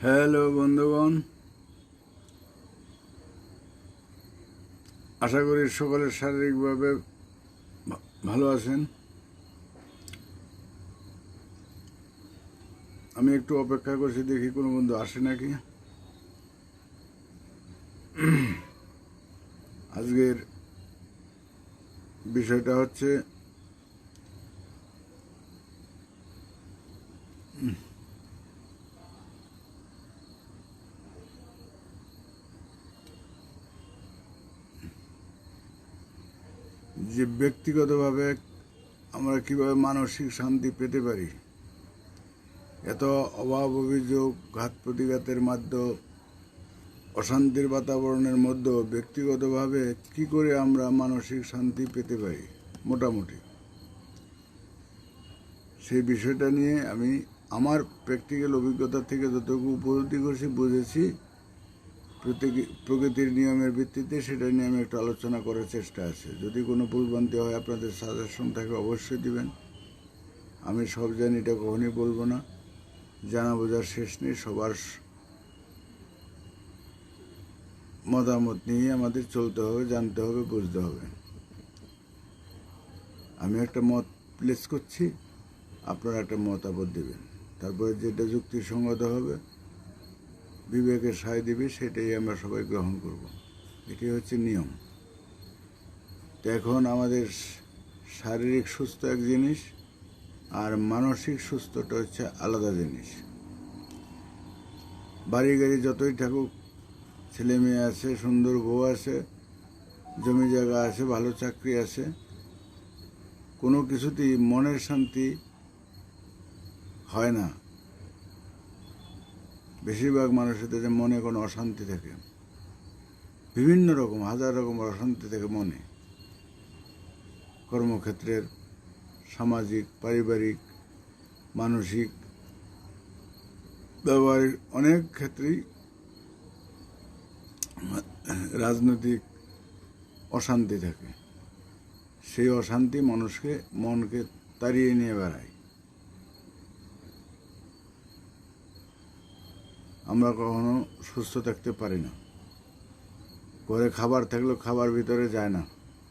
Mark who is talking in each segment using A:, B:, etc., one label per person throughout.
A: Hello বন্ধুগণ, আশা করি সকলে শারীরিকভাবে ভালো আছেন। আমি একটু অপেক্ষা করছি, দেখি কোনো বন্ধু আসে নাকি। আজকের বিষয়টা হচ্ছে যে ব্যক্তিগতভাবে আমরা কিভাবে মানসিক শান্তি পেতে পারি। এত অভাব, অভিযোগ, ঘাত প্রতিঘাতের মাধ্যমে, অশান্তির বাতাবরণের মধ্যে ব্যক্তিগতভাবে কি করে আমরা মানসিক শান্তি পেতে পারি মোটামুটি, সেই বিষয়টা নিয়ে আমি আমার প্র্যাকটিক্যাল অভিজ্ঞতা থেকে যতটুকু উপলব্ধি করছি, বুঝেছি, প্রকৃতির নিয়মের ভিত্তিতে সেটা নিয়ে আমি একটু আলোচনা করার চেষ্টা আছে। যদি কোনো ভুলভ্রান্তি হয়, আপনাদের সাজেশন থাকে অবশ্যই দিবেন। আমি সব জানি এটা কখনই বলবো না, জানা বোঝার শেষ নেই। সবার মতামত নিয়ে আমাদের চলতে হবে, জানতে হবে, বুঝতে হবে। আমি একটা মত প্লেস করছি, আপনারা একটা মতামত দেবেন, তারপরে যেটা যুক্তিসঙ্গত হবে, বিবেকের সায় দিবে, সেটাই আমরা সবাই গ্রহণ করব। এটাই হচ্ছে নিয়ম। তো এখন আমাদের শারীরিক সুস্থ এক জিনিস, আর মানসিক সুস্থটা হচ্ছে আলাদা জিনিস। বাড়ি গাড়ি যতই থাকুক, ছেলে মেয়ে আছে, সুন্দর বউ আছে, জমি জায়গা আছে, ভালো চাকরি আছে, কোনো কিছুতেই মনের শান্তি হয় না। বেশিরভাগ মানুষের যে মনে কোনো অশান্তি থাকে, বিভিন্ন রকম, হাজার রকমের অশান্তি থাকে মনে। কর্মক্ষেত্রের, সামাজিক, পারিবারিক, মানসিক, ব্যবহারিক অনেক ক্ষেত্রেই, রাজনৈতিক অশান্তি থাকে। সেই অশান্তি মনকে তাড়িয়ে নিয়ে বেড়ায়। আমরা কখনো সুস্থ থাকতে পারি না। ঘরে খাবার থাকলেও খাবার ভিতরে যায় না,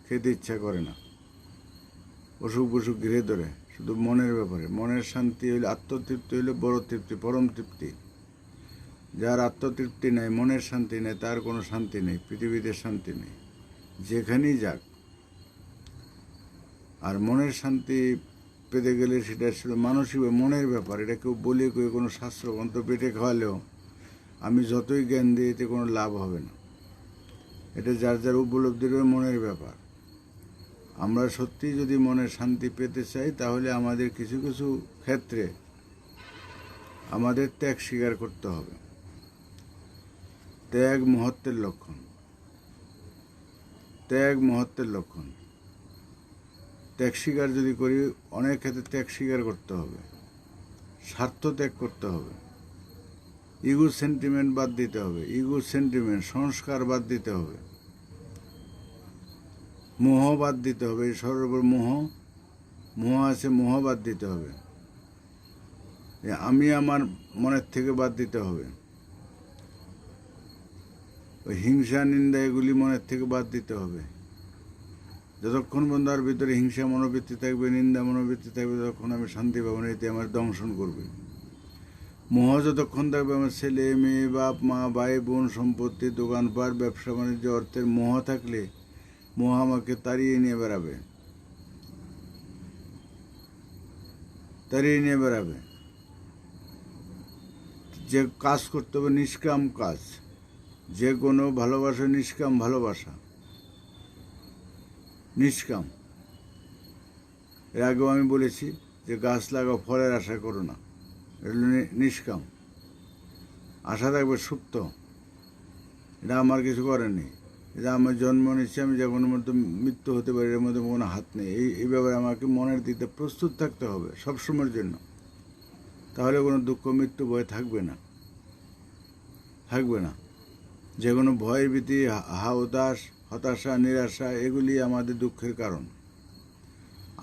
A: খেতে ইচ্ছা করে না, অসুখ বসুখ ঘিরে ধরে। শুধু মনের ব্যাপারে, মনের শান্তি হইলে, আত্মতৃপ্তি হইলে বড় তৃপ্তি, পরম তৃপ্তি। যার আত্মতৃপ্তি নেই, মনের শান্তি নেই, তার কোনো শান্তি নেই, পৃথিবীতে শান্তি নেই, যেখানেই যাক। আর মনের শান্তি পেতে গেলে সেটা আসলে মানসিক মনের ব্যাপার। এটা কেউ বলে কেউ কোনো শাস্ত্রগ্রন্থ পেটে খাওয়ালেও আমি যতই জ্ঞান দিই, এতে কোনো লাভ হবে না। এটা যার যার উপলব্ধির মনের ব্যাপার। আমরা সত্যিই যদি মনের শান্তি পেতে চাই, তাহলে আমাদের কিছু কিছু ক্ষেত্রে আমাদের ত্যাগ স্বীকার করতে হবে। ত্যাগ মহত্বের লক্ষণ। ত্যাগ মহত্বের লক্ষণ। ত্যাগ স্বীকার যদি করি, অনেক ক্ষেত্রে ত্যাগ স্বীকার করতে হবে, স্বার্থ ত্যাগ করতে হবে, ইগো সেন্টিমেন্ট বাদ দিতে হবে, ইগো সেন্টিমেন্ট সংস্কার বাদ দিতে হবে, মোহ বাদ দিতে হবে। এই সর্বোপর মোহ আছে, মোহ বাদ দিতে হবে। আমি আমার মনের থেকে বাদ দিতে হবে। ওই হিংসা, নিন্দা, এগুলি মনের থেকে বাদ দিতে হবে। যতক্ষণ পর্যন্ত আর ভিতরে হিংসা মনোবৃত্তি থাকবে, নিন্দা মনোবৃত্তি থাকবে, ততক্ষণ আমি শান্তি পাবো না। এতে আমার দংশন করবে। মোহ যতক্ষণ থাকবে, আমার ছেলে মেয়ে, বাপ মা, ভাই বোন, সম্পত্তি, দোকানপাট, ব্যবসা বাণিজ্য, অর্থের মোহ থাকলে মোহ আমাকে তাড়িয়ে নিয়ে বেড়াবে, তাড়িয়ে নিয়ে বেড়াবে। যে কাজ করতে হবে নিষ্কাম কাজ, যে কোনো ভালোবাসা নিষ্কাম ভালোবাসা, নিষ্কাম। এর আগেও আমি বলেছি যে গাছ লাগাও, ফলের আশা করো না, এটা নিষ্কাম। আশা থাকবে সুপ্ত, এটা আমার কিছু করার নেই, এটা আমার জন্ম নিচ্ছে, আমি যে কোনো মধ্যে মৃত্যু হতে পারি, এর মধ্যে কোনো হাত নেই। এই ব্যাপারে আমাকে মনের দিকে প্রস্তুত থাকতে হবে সবসময়ের জন্য। তাহলে কোনো দুঃখ, মৃত্যু, ভয় থাকবে না, থাকবে না। যে কোনো ভয়, ভীতি, হতাশ, হতাশা, নিরাশা, এগুলি আমাদের দুঃখের কারণ।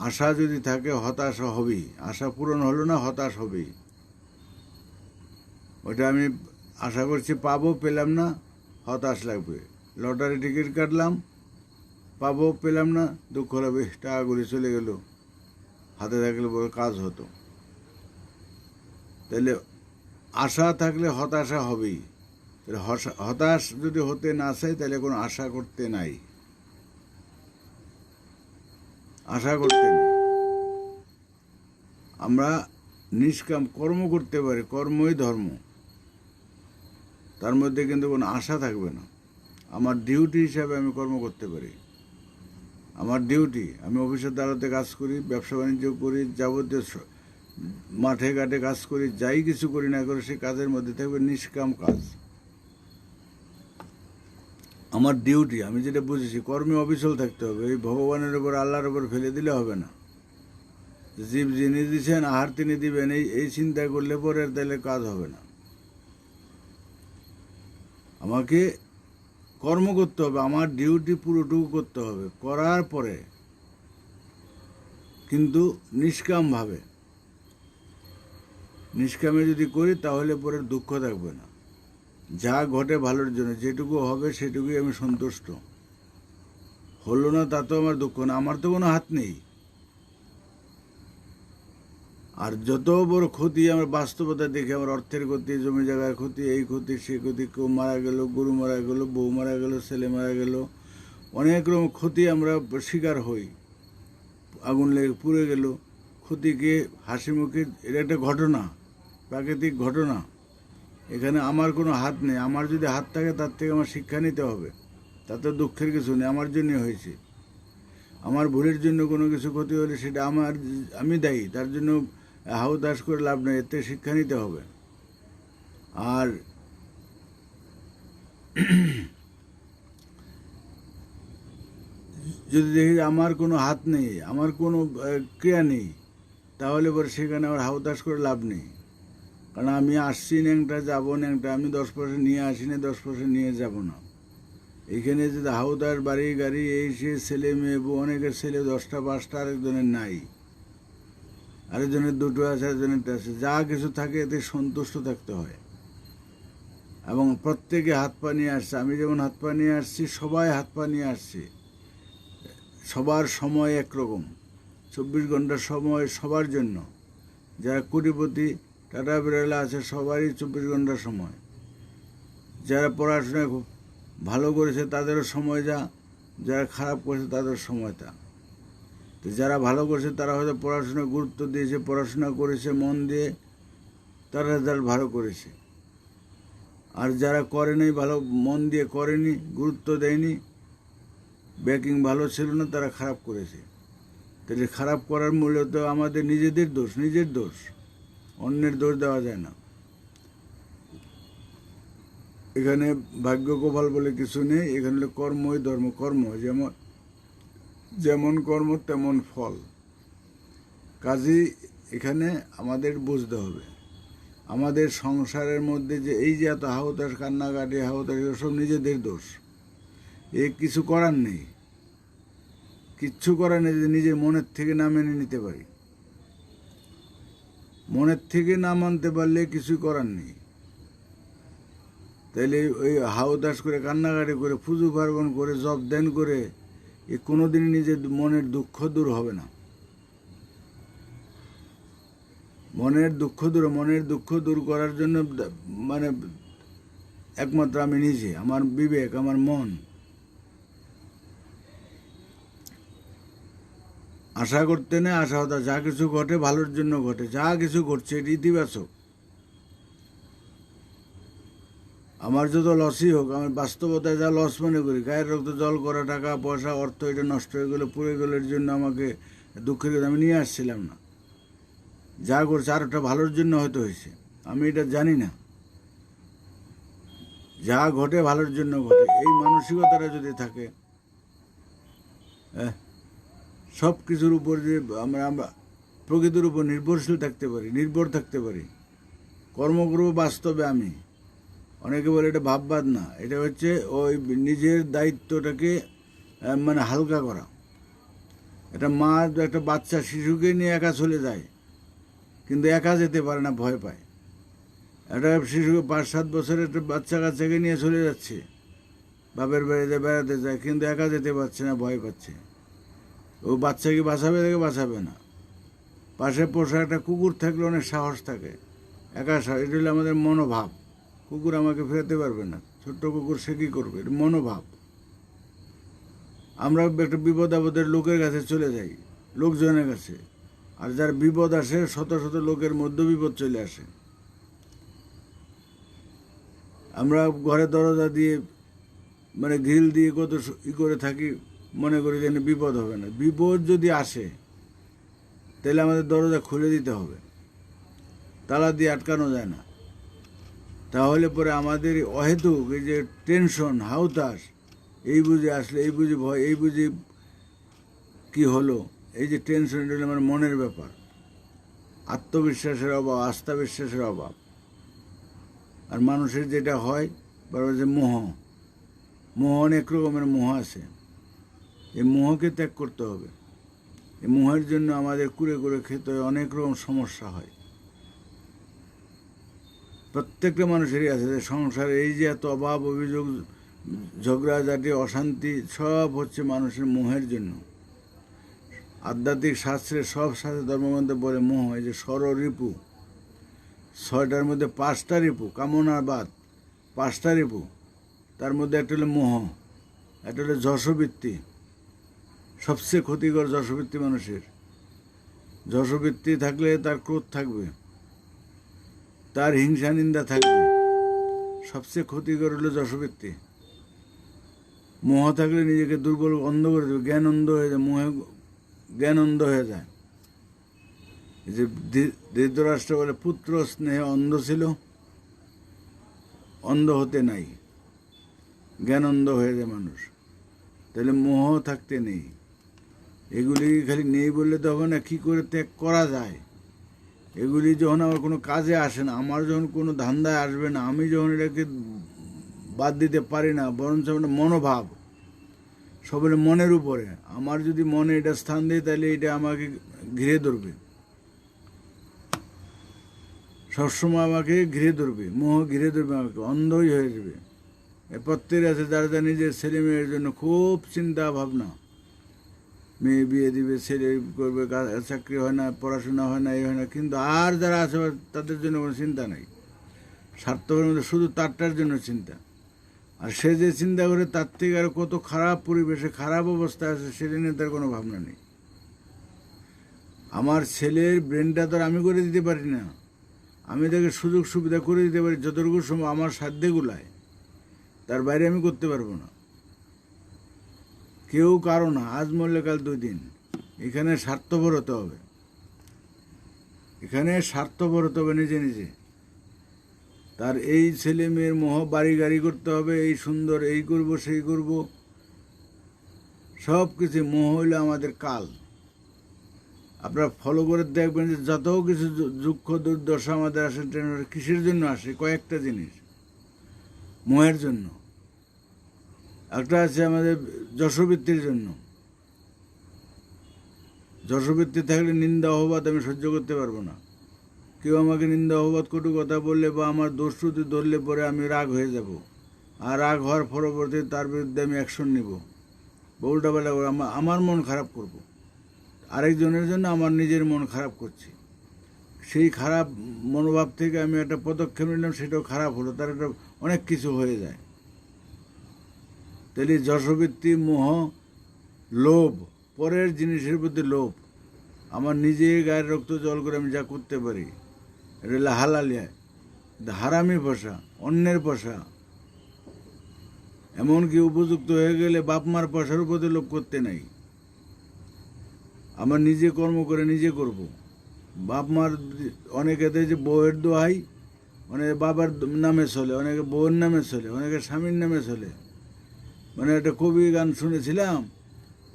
A: আশা যদি থাকে, হতাশ হবেই। আশা পূরণ হলো না, হতাশ হবেই। ওটা আমি আশা করছি পাবো, পেলাম না, হতাশ লাগবে। লটারি টিকিট কাটলাম, পাবো, পেলাম না, দুঃখ লাগবে, টাকাগুলি চলে গেল, হাতে থাকলে বড় কাজ হতো। তাহলে আশা থাকলে হতাশা হবেই। তাহলে হতাশ যদি হতে না চাই তাহলে কোনো আশা করতে নাই, আশা করতে নেই। আমরা নিষ্কাম কর্ম করতে পারি, কর্মই ধর্ম, তার মধ্যে কিন্তু কোনো আশা থাকবে না। আমার ডিউটি হিসাবে আমি কর্ম করতে পারি, আমার ডিউটি। আমি অফিসের আদালতে কাজ করি, ব্যবসা বাণিজ্য করি, যাবতীয় মাঠে ঘাটে কাজ করি, যাই কিছু করি না করে সে কাজের মধ্যে থাকবে নিষ্কাম কাজ। আমার ডিউটি, আমি যেটা বুঝেছি, কর্মে অবিচল থাকতে হবে। এই ভগবানের উপর, আল্লাহর উপর ফেলে দিলে হবে না। জীব যিনি দিচ্ছেন, আহার তিনি দিবেন, এই চিন্তা করলে পরে তাহলে কাজ হবে না। আমাকে কর্ম করতে হবে, আমার ডিউটি পুরোটুকু করতে হবে, করার পরে কিন্তু নিষ্কামভাবে, নিষ্কামে যদি করি তাহলে পরে দুঃখ থাকবে না। যা ঘটে ভালোর জন্য, যেটুকু হবে সেটুকুই আমি সন্তুষ্ট। হলো না তাতেও আমার দুঃখ না, আমার তো কোনো হাত নেই। আর যত বড় ক্ষতি আমার বাস্তবতা দেখে, আমার অর্থের ক্ষতি, জমি জায়গার ক্ষতি, এই ক্ষতি সেই ক্ষতি, কেউ মারা গেল, গরু মারা গেল, বউ মারা গেল, ছেলে মারা গেল, অনেক রকম ক্ষতি আমরা শিকার হই। আগুন লেগে পুড়ে গেল, ক্ষতিকে হাসি মুখে, এটা একটা ঘটনা, প্রাকৃতিক ঘটনা। এখানে আমার কোনো হাত নেই। আমার যদি হাত থাকে তার থেকে আমার শিক্ষা নিতে হবে, তাতে দুঃখের কিছু নেই, আমার জন্যই হয়েছে। আমার ভুলের জন্য কোনো কিছু ক্ষতি হলে সেটা আমি দায়ী, তার জন্য হাউতাস করে লাভ নেই, এতে শিক্ষা নিতে হবে। আর যদি দেখি আমার কোনো হাত নেই, আমার কোনো ক্রিয়া নেই, তাহলে পরে সেখানে আমার হাউতাস করে লাভ নেই। কারণ আমি আসছি ন্যাংটা, যাবো ন্যাংটা, আমি 10% নিয়ে আসি না, 10% নিয়ে যাব না। এইখানে যদি হাউদার, বাড়ি গাড়ি, এই সে, ছেলে মেয়ে, অনেকের ছেলে 10টা 5টা, আরেকজনের নাই, আরেকজনের 2টো আছে, আরেকজনের আছে, যা কিছু থাকে এতে সন্তুষ্ট থাকতে হয়। এবং প্রত্যেকে হাত পা নিয়ে আসছে, আমি যেমন হাত পা নিয়ে আসছি, সবাই হাত পা নিয়ে আসছে। সবার সময় একরকম, 24 ঘন্টার সময় সবার জন্য। যারা কোটিপতি, টাটা বিড়লা আছে, সবারই 24 ঘন্টার সময়। যারা পড়াশোনায় খুব ভালো করেছে তাদেরও সময় যা, যারা খারাপ করেছে তাদের সময় তা। তো যারা ভালো করেছে তারা হয়তো পড়াশোনা গুরুত্ব দিয়েছে, পড়াশোনা করেছে মন দিয়ে, তারা রেজাল্ট ভালো করেছে। আর যারা করেনি, ভালো মন দিয়ে করেনি, গুরুত্ব দেয়নি, ব্যাকিং ভালো ছিল না, তারা খারাপ করেছে। তাহলে খারাপ করার মূল্য তো আমাদের নিজেদের দোষ, নিজের দোষ, অন্যের দোষ দেওয়া যায় না। এখানে ভাগ্য কপাল বলে কিছু নেই, এখানে কর্মই ধর্ম। কর্ম যেমন কর্ম তেমন ফল। কাজেই এখানে আমাদের বুঝতে হবে, আমাদের সংসারের মধ্যে যে এই যে এত হাউতাস, কান্নাকাটি, হাউতাস, সব নিজেদের দোষ। কিছু করার নেই, কিচ্ছু করার নেই যদি নিজের মনের থেকে না মেনে নিতে পারি। মনের থেকে না মানতে পারলে কিছুই করার নেই। তাইলে ওই হাউতাস করে, কান্নাকাটি করে, পুজো পার্বণ করে, জব দেন করে কোনোদিনই নিজের মনের দুঃখ দূর হবে না। মনের দুঃখ দূর করার জন্য মানে একমাত্র আমি নিজে, আমার বিবেক, আমার মন। আশা করতে নেই, আশা হতা, যা কিছু ঘটে ভালোর জন্য ঘটে, যা কিছু ঘটছে এটি ইতিবাচক। আমার যত লসই হোক, আমি বাস্তবতায় যা লস মনে করি, গায়ের রক্ত জল করা, টাকা পয়সা, অর্থ, এটা নষ্ট হয়ে গেলো, পুড়ে গেলো, এর জন্য আমাকে দুঃখের কথা আমি নিয়ে আসছিলাম না। যা করছে আর একটা ভালোর জন্য হয়তো হয়েছে, আমি এটা জানি না। যা ঘটে ভালোর জন্য ঘটে, এই মানসিকতাটা যদি থাকে, সব কিছুর উপর যে আমরা প্রকৃতির উপর নির্ভরশীল থাকতে পারি, নির্ভর থাকতে পারি, কর্ম করবো বাস্তবে আমি। অনেকে বলে এটা ভাববাদ না, এটা হচ্ছে ওই নিজের দায়িত্বটাকে মানে হালকা করা। একটা মা একটা বাচ্চা শিশুকে নিয়ে একা চলে যায়, কিন্তু একা যেতে পারে না, ভয় পায়। একটা শিশুকে 5-7 বছরের একটা বাচ্চা কাচ্চাকে নিয়ে চলে যাচ্ছে, বাপের বাড়িতে বেড়াতে যায়, কিন্তু একা যেতে পারছে না, ভয় পাচ্ছে। ও বাচ্চাকে বাঁচাবে, তাকে বাঁচাবে না। পাশে পোষা একটা কুকুর থাকলে অনেক সাহস থাকে, একা সাহস। এটা হলো আমাদের মনোভাব। কুকুর আমাকে ফেরাতে পারবে না, ছোট্ট কুকুর সে কী করবে, এটা মনোভাব। আমরা একটা বিপদ আপদের লোকের কাছে চলে যাই, লোকজনের কাছে, আর যার বিপদ আসে শত শত লোকের মধ্যে বিপদ চলে আসে। আমরা ঘরে দরজা দিয়ে মানে গ্রিল দিয়ে কত করে থাকি, মনে করি যেন বিপদ হবে না। বিপদ যদি আসে তাহলে আমাদের দরজা খুলে দিতে হবে, তালা দিয়ে আটকানো যায় না। তাহলে পরে আমাদের অহেতুক এই যে টেনশন, হাউতাস, এই বুঝে আসলে, এই বুঝি ভয়, এই বুঝি কি হলো, এই যে টেনশন, এটা হলো আমার মনের ব্যাপার। আত্মবিশ্বাসের অভাব, আস্থা বিশ্বাসের অভাব। আর মানুষের যেটা হয় বলবো যে মোহ, অনেক রকমের মোহ আছে। এই মোহকে ত্যাগ করতে হবে। এই মোহের জন্য আমাদের কুড়ে কুড়ে খেতে হয়, অনেক রকম সমস্যা হয়। প্রত্যেকটা মানুষেরই আছে যে সংসারে এই যে এত অভাব, অভিযোগ, ঝগড়াঝাটি, অশান্তি, সব হচ্ছে মানুষের মোহের জন্য। আধ্যাত্মিক শাস্ত্রে, সব শাস্ত্রে, ধর্মগ্রন্থে বলে মোহ, এই যে ষড়রিপু, 6টার মধ্যে 5টা রিপু, কামনার বাদ 5টা রিপু, তার মধ্যে একটা হলো মোহ, একটা হলো যশবৃত্তি। সবচেয়ে ক্ষতিকর যশবৃত্তি মানুষের। যশবৃত্তি থাকলে তার ক্রোধ থাকবে, তার হিংসা নিন্দা থাকবে। সবচেয়ে ক্ষতিকর হলো যশবৃত্তি। মোহ থাকলে নিজেকে দুর্বল, অন্ধ করে দেবে, জ্ঞান অন্ধ হয়ে যায়, মোহে জ্ঞান অন্ধ হয়ে যায়। এই যে ধৃতরাষ্ট্র বলে, পুত্র স্নেহে অন্ধ ছিল, অন্ধ হতে নাই, জ্ঞান অন্ধ হয়ে যায় মানুষ। তাহলে মোহ থাকতে নেই। এগুলি খালি নেই বললে তো হবে না, কী করে ত্যাগ করা যায়। এগুলি যখন আমার কোনো কাজে আসে না, আমার যখন কোনো ধান্দায় আসবে না, আমি যখন এটাকে বাদ দিতে পারি না, বরঞ্চ আমার মনোভাব, সবলে মনের উপরে, আমার যদি মনে এটা স্থান দেয় তাহলে এটা আমাকে ঘিরে ধরবে, সবসময় আমাকে ঘিরে ধরবে, মোহ ঘিরে ধরবে, আমাকে অন্ধই হয়ে যাবে। প্রত্যেকের আছে যারা যা নিজের ছেলে মেয়ের জন্য খুব চিন্তা ভাবনা, মেয়ে বিয়ে দিবে, ছেলে করবে, চাকরি হয় না, পড়াশোনা হয় না, এই হয় না, কিন্তু আর যারা আছে তাদের জন্য কোনো চিন্তা নেই। স্বার্থপরের মধ্যে শুধু তারটার জন্য চিন্তা। আর সে যে চিন্তা করে তার থেকে আর কত খারাপ পরিবেশে, খারাপ অবস্থা আছে, সেটা নিয়ে তার কোনো ভাবনা নেই। আমার ছেলের ব্রেনটা তো আমি করে দিতে পারি না, আমি তাকে সুযোগ সুবিধা করে দিতে পারি যতটুকু সময় আমার সাধ্যে গুলায়, তার বাইরে আমি করতে পারবো না। কেউ কারো না, আজ মরলে কাল 2 দিন। এখানে স্বার্থপর হতে হবে, এখানে স্বার্থপর হতে হবে নিজে নিজে। তার এই ছেলে মেয়ের মোহ, বাড়ি গাড়ি করতে হবে, এই সুন্দর, এই করব, সেই করব, সব কিছু মোহ হইল আমাদের কাল। আপনারা ফলো করে দেখবেন যে যত কিছু দুঃখ দুর্দশা আমাদের আসে, কিসের জন্য আসে? কয়েকটা জিনিস, মোহের জন্য। একটা আছে আমাদের যশবৃত্তির জন্য। যশবৃত্তি থাকলে নিন্দা অপবাদ আমি সহ্য করতে পারবো না। কেউ আমাকে নিন্দা অপবাদ, কটু কথা বললে বা আমার দোষ ত্রুটি ধরলে পরে আমি রাগ হয়ে যাব, আর রাগ হওয়ার পরবর্তী তার বিরুদ্ধে আমি অ্যাকশন নিব, বা উল্টাপাল্টা করে আমার মন খারাপ করব। আরেকজনের জন্য আমার নিজের মন খারাপ করছি, সেই খারাপ মনোভাব থেকে আমি একটা পদক্ষেপ নিলাম, সেটাও খারাপ হলো, তার একটা অনেক কিছু হয়ে যায়। তাহলে যশবৃত্তি, মোহ, লোভ, পরের জিনিসের প্রতি লোভ, আমার নিজে গায়ের রক্ত জল করে আমি যা করতে পারি, এটা হলো হালালিয়া, হারামি পয়সা, অন্যের পয়সা। এমনকি উপযুক্ত হয়ে গেলে বাপ মার পয়সার প্রতি লোভ করতে নাই। আমার নিজে কর্ম করে নিজে করব। বাপ মার অনেকে যে বউয়ের দোহাই, অনেকে বাবার নামে চলে, অনেকে বউয়ের নামে চলে, অনেকে স্বামীর নামে চলে। মানে একটা কবি গান শুনেছিলাম,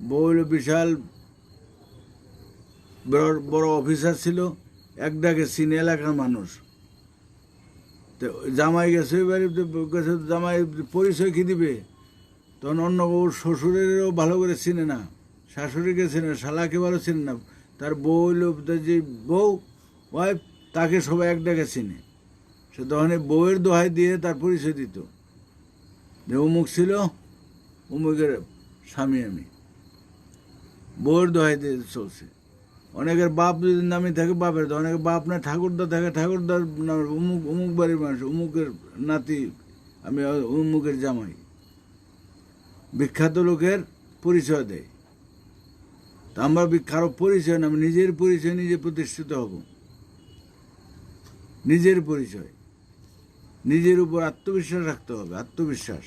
A: বউ হলো বিশাল বড় অফিসার ছিল, এক ডাকে চিনে এলাকার মানুষ। তো জামাই গেছে বাড়িতে, গেছে জামাই পরিচয় কি দিবে, তখন অন্য বউর শ্বশুরেরও ভালো করে চিনে না, শাশুড়িকে চেনে, শালাকে ভালো চেনে না, তার বউ হইল যে বউ ওয়াইফ, তাকে সবাই এক ডাকে চিনে। সে তখন বউয়ের দোহাই দিয়ে তার পরিচয় দিত যে অমুক ছিল, অমুকের স্বামী আমি, বউয়ের দোহাই দিয়ে চলছে। অনেকের বাপ যদি নামে থাকে বাপের, অনেকের বাপ না ঠাকুরদা থাকে, ঠাকুরদার অমুক অমুক বাড়ির মানুষ, অমুকের নাতি, আমি অমুকের জামাই। বিখ্যাত লোকের পরিচয় দেয়। তা আমরা কারো পরিচয় না, আমি নিজের পরিচয় নিজে প্রতিষ্ঠিত হব। নিজের পরিচয়, নিজের উপর আত্মবিশ্বাস রাখতে হবে। আত্মবিশ্বাস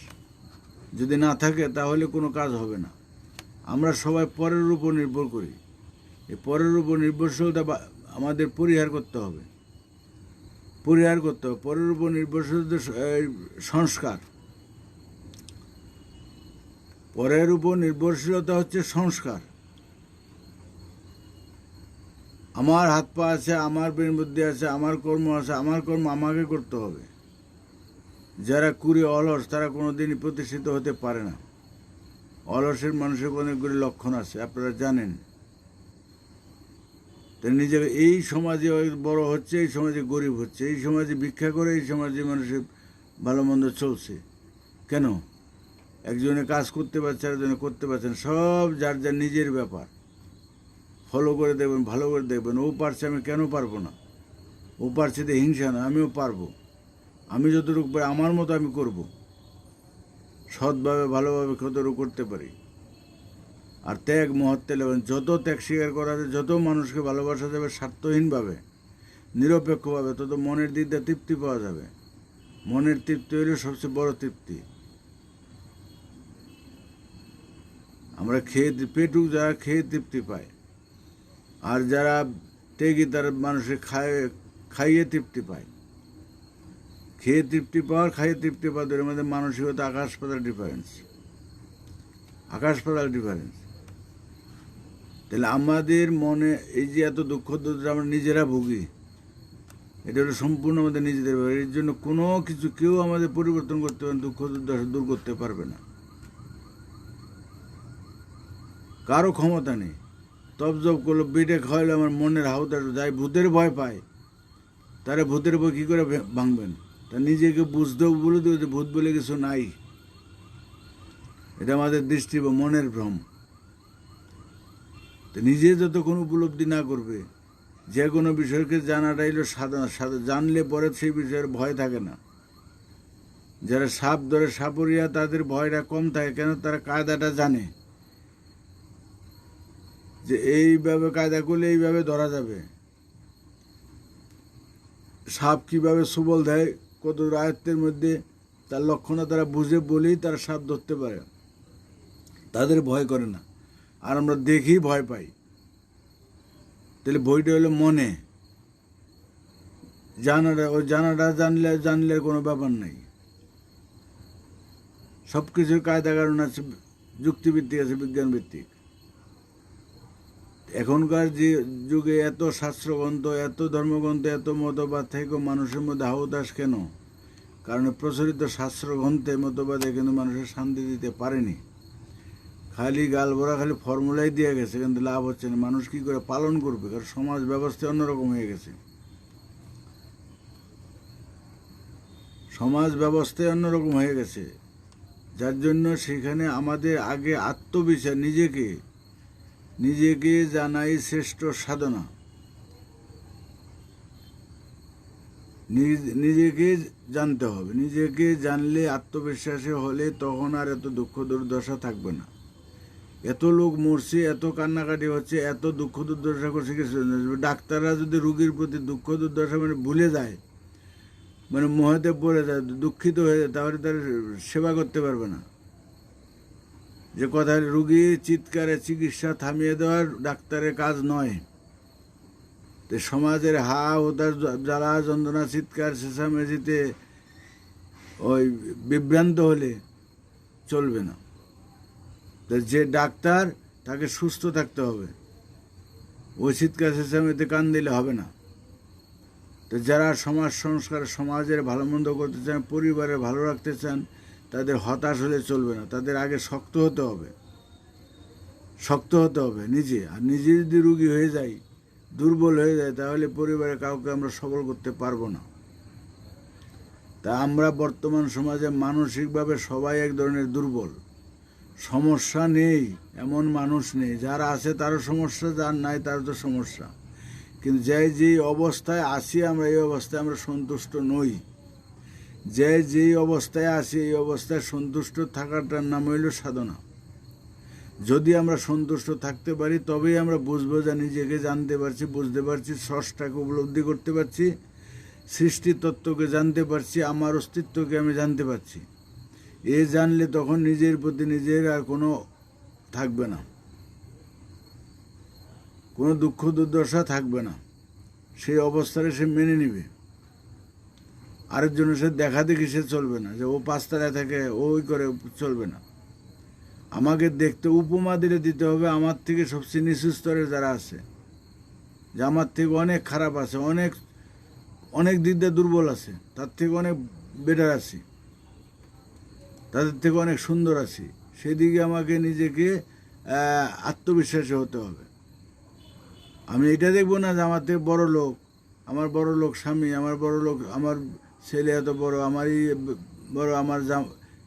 A: যদি না থাকে তাহলে কোনো কাজ হবে না। আমরা সবাই পরের উপর নির্ভর করি। এই পরের উপর নির্ভরশীলতা আমাদের পরিহার করতে হবে। পরের উপর নির্ভরশীলতা সংস্কার। পরের উপর নির্ভরশীলতা হচ্ছে সংস্কার। আমার হাত পা আছে, আমার ব্রেন বুদ্ধি আছে, আমার কর্ম আছে, আমার কর্ম আমাকে করতে হবে। যারা কুড়ি অলস তারা কোনোদিনই প্রতিষ্ঠিত হতে পারে না। অলসের মানুষের অনেকগুলি লক্ষণ আছে, আপনারা জানেন। তো নিজেকে এই সমাজে বড় হচ্ছে, এই সমাজে গরিব হচ্ছে, এই সমাজে ভিক্ষা করে, এই সমাজে মানুষের ভালো মন্দ চলছে। কেন? একজনে কাজ করতে পারছে, আরেকজনে করতে পারছেন। সব যার যার নিজের ব্যাপার। ফলো করে দেখবেন, ভালো করে দেখবেন। ও পারছে, আমি কেন পারবো না? ও পারছে তো হিংসা না, আমিও পারবো। আমি যতটুকু পারি আমার মতো আমি করব। সৎভাবে ভালোভাবে কতটুকু করতে পারি। আর ত্যাগ মহত্বে লেবেন, যত ত্যাগ স্বীকার করা যায়, যত মানুষকে ভালোবাসা যাবে স্বার্থহীনভাবে, নিরপেক্ষভাবে, তত মনের দিক দিয়ে তৃপ্তি পাওয়া যাবে। মনের তৃপ্তি হইলে সবচেয়ে বড় তৃপ্তি। আমরা পেটুক যারা খেয়ে তৃপ্তি পায়, আর যারা ত্যাগী তারা মানুষের খাইয়ে তৃপ্তি পায়। খেয়ে তৃপ্তি পাওয়ার, খাইয়ে তৃপ্তি পাওয়ার এর মধ্যে মানসিকতা আকাশ পাতাল ডিফারেন্স। তাহলে আমাদের মনে এই যে এত দুঃখ আমরা নিজেরা ভুগি, এটা হলো সম্পূর্ণ আমাদের নিজেদের ব্যাপার। এর জন্য কোনো কিছু কেউ আমাদের পরিবর্তন করতে পারে, দুঃখ দুর্দশা দূর করতে পারবে না। কারো ক্ষমতা নেই। তপজপ করলো, বেটে খাওয়াইলে আমার মনের হাওতা যাই ভূতের ভয় পায়, তারা ভূতের ভয় কী করে ভাঙবেন? তা নিজেকে বুঝতেও বলে দেবে যে ভূত বলে কিছু নাই। এটা আমাদের দৃষ্টি বা মনের ভ্রম। তো নিজে যতক্ষণ উপলব্ধি না করবে, যে কোনো বিষয়কে জানাটা এলো জানলে পরে সেই বিষয়ের ভয় থাকে না। যারা সাপ ধরে সাপরিয়া তাদের ভয়টা কম থাকে। কেন? তারা কায়দাটা জানে যে এইভাবে কায়দা করলে এইভাবে ধরা যাবে। সাপ কিভাবে সুবল দেয়, কত আয়ত্তের মধ্যে, তার লক্ষণটা তারা বুঝে বলেই তারা সাপ ধরতে পারে। তাদের ভয় করে না। আর আমরা দেখি ভয় পাই। তাহলে ভয়টা হলো মনে। জানাটা জানলে কোনো ব্যাপার নাই। সব কিছুর কায়দা কারণ আছে, যুক্তিভিত্তিক আছে, বিজ্ঞান ভিত্তিক। এখনকার যে যুগে এত শাস্ত্রগ্রন্থ, এত ধর্মগ্রন্থ, এত মতবাদ থেকেও মানুষের মধ্যে হাউদাস কেন? কারণ প্রচলিত শাস্ত্রগ্রন্থে মতবাদে কিন্তু মানুষের শান্তি দিতে পারেনি। খালি গাল ভরা খালি ফর্মুলাই দিয়ে গেছে, কিন্তু লাভ হচ্ছে না। মানুষ কী করে পালন করবে? কারণ সমাজ ব্যবস্থা অন্যরকম হয়ে গেছে। সমাজ ব্যবস্থায় অন্যরকম হয়ে গেছে, যার জন্য সেখানে আমাদের আগে আত্মবিশ্বাস, নিজেকে জানাই শ্রেষ্ঠ সাধনা। নিজেকে জানতে হবে। নিজেকে জানলে, আত্মবিশ্বাসী হলে তখন আর এত দুঃখ দুর্দশা থাকবে না। এত লোক মরছে, এত কান্নাকাটি হচ্ছে, এত দুঃখ দুর্দশা করছে কিছু। ডাক্তাররা যদি রুগীর প্রতি দুঃখ দুর্দশা ভুলে যায়, মোহেতে পড়ে যায়, দুঃখিত হয়ে যায়, তাহলে তার সেবা করতে পারবে না। যে কথা, রুগী চিৎকারে চিকিৎসা থামিয়ে দেওয়ার ডাক্তারের কাজ নয়। তো সমাজের হা হুতাশ, জ্বালা যন্ত্রণা, চিৎকার চেঁচামেচিতে ওই বিভ্রান্ত হলে চলবে না। তো যে ডাক্তার, তাকে সুস্থ থাকতে হবে। ওই চিৎকার চেঁচামেচিতে কান দিলে হবে না। তো যারা সমাজ সংস্কার, সমাজের ভালো মন্দ করতে চান, পরিবারের ভালো রাখতে চান, তাদের হতাশ হলে চলবে না। তাদের আগে শক্ত হতে হবে নিজে। আর নিজে যদি রুগী হয়ে যায়, দুর্বল হয়ে যায়, তাহলে পরিবারে কাউকে আমরা সবল করতে পারবো না। তা আমরা বর্তমান সমাজে মানসিকভাবে সবাই এক ধরনের দুর্বল। সমস্যা নেই এমন মানুষ নেই, যার আছে তারও সমস্যা, যার নাই তার তো সমস্যা। কিন্তু যেই অবস্থায় আছি আমরা, এই অবস্থায় আমরা সন্তুষ্ট নই। যেই অবস্থায় আছি এই অবস্থায় সন্তুষ্ট থাকাটার নাম হইল সাধনা। যদি আমরা সন্তুষ্ট থাকতে পারি তবেই আমরা বুঝবো যে নিজেকে জানতে পারছি, বুঝতে পারছি, স্রষ্টাকে উপলব্ধি করতে পারছি, সৃষ্টি তত্ত্বকে জানতে পারছি, আমার অস্তিত্বকে আমি জানতে পারছি। এ জানলে তখন নিজের প্রতি নিজের আর কোনো থাকবে না, কোনো দুঃখ দুর্দশা থাকবে না। সেই অবস্থায় সে মেনে নিবে। আরেকজনের সে দেখা দেখি সে চলবে না, যে ও পাঁচতলায় থাকে ওই করে চলবে না। আমাকে দেখতে উপমা দিতে হবে আমার থেকে সবচেয়ে নিচু স্তরে যারা আছে, যে আমার থেকে অনেক খারাপ আছে, অনেক অনেক দিক দিয়ে দুর্বল আছে, তার থেকে অনেক বেটার আছি, তাদের থেকে অনেক সুন্দর আছি। সেদিকে আমাকে নিজেকে আত্মবিশ্বাসী হতে হবে। আমি এটা দেখবো না যে আমার থেকে বড় লোক, আমার বড় লোক স্বামী, আমার বড় লোক আমার ছেলে এত বড়, আমারই বড়, আমার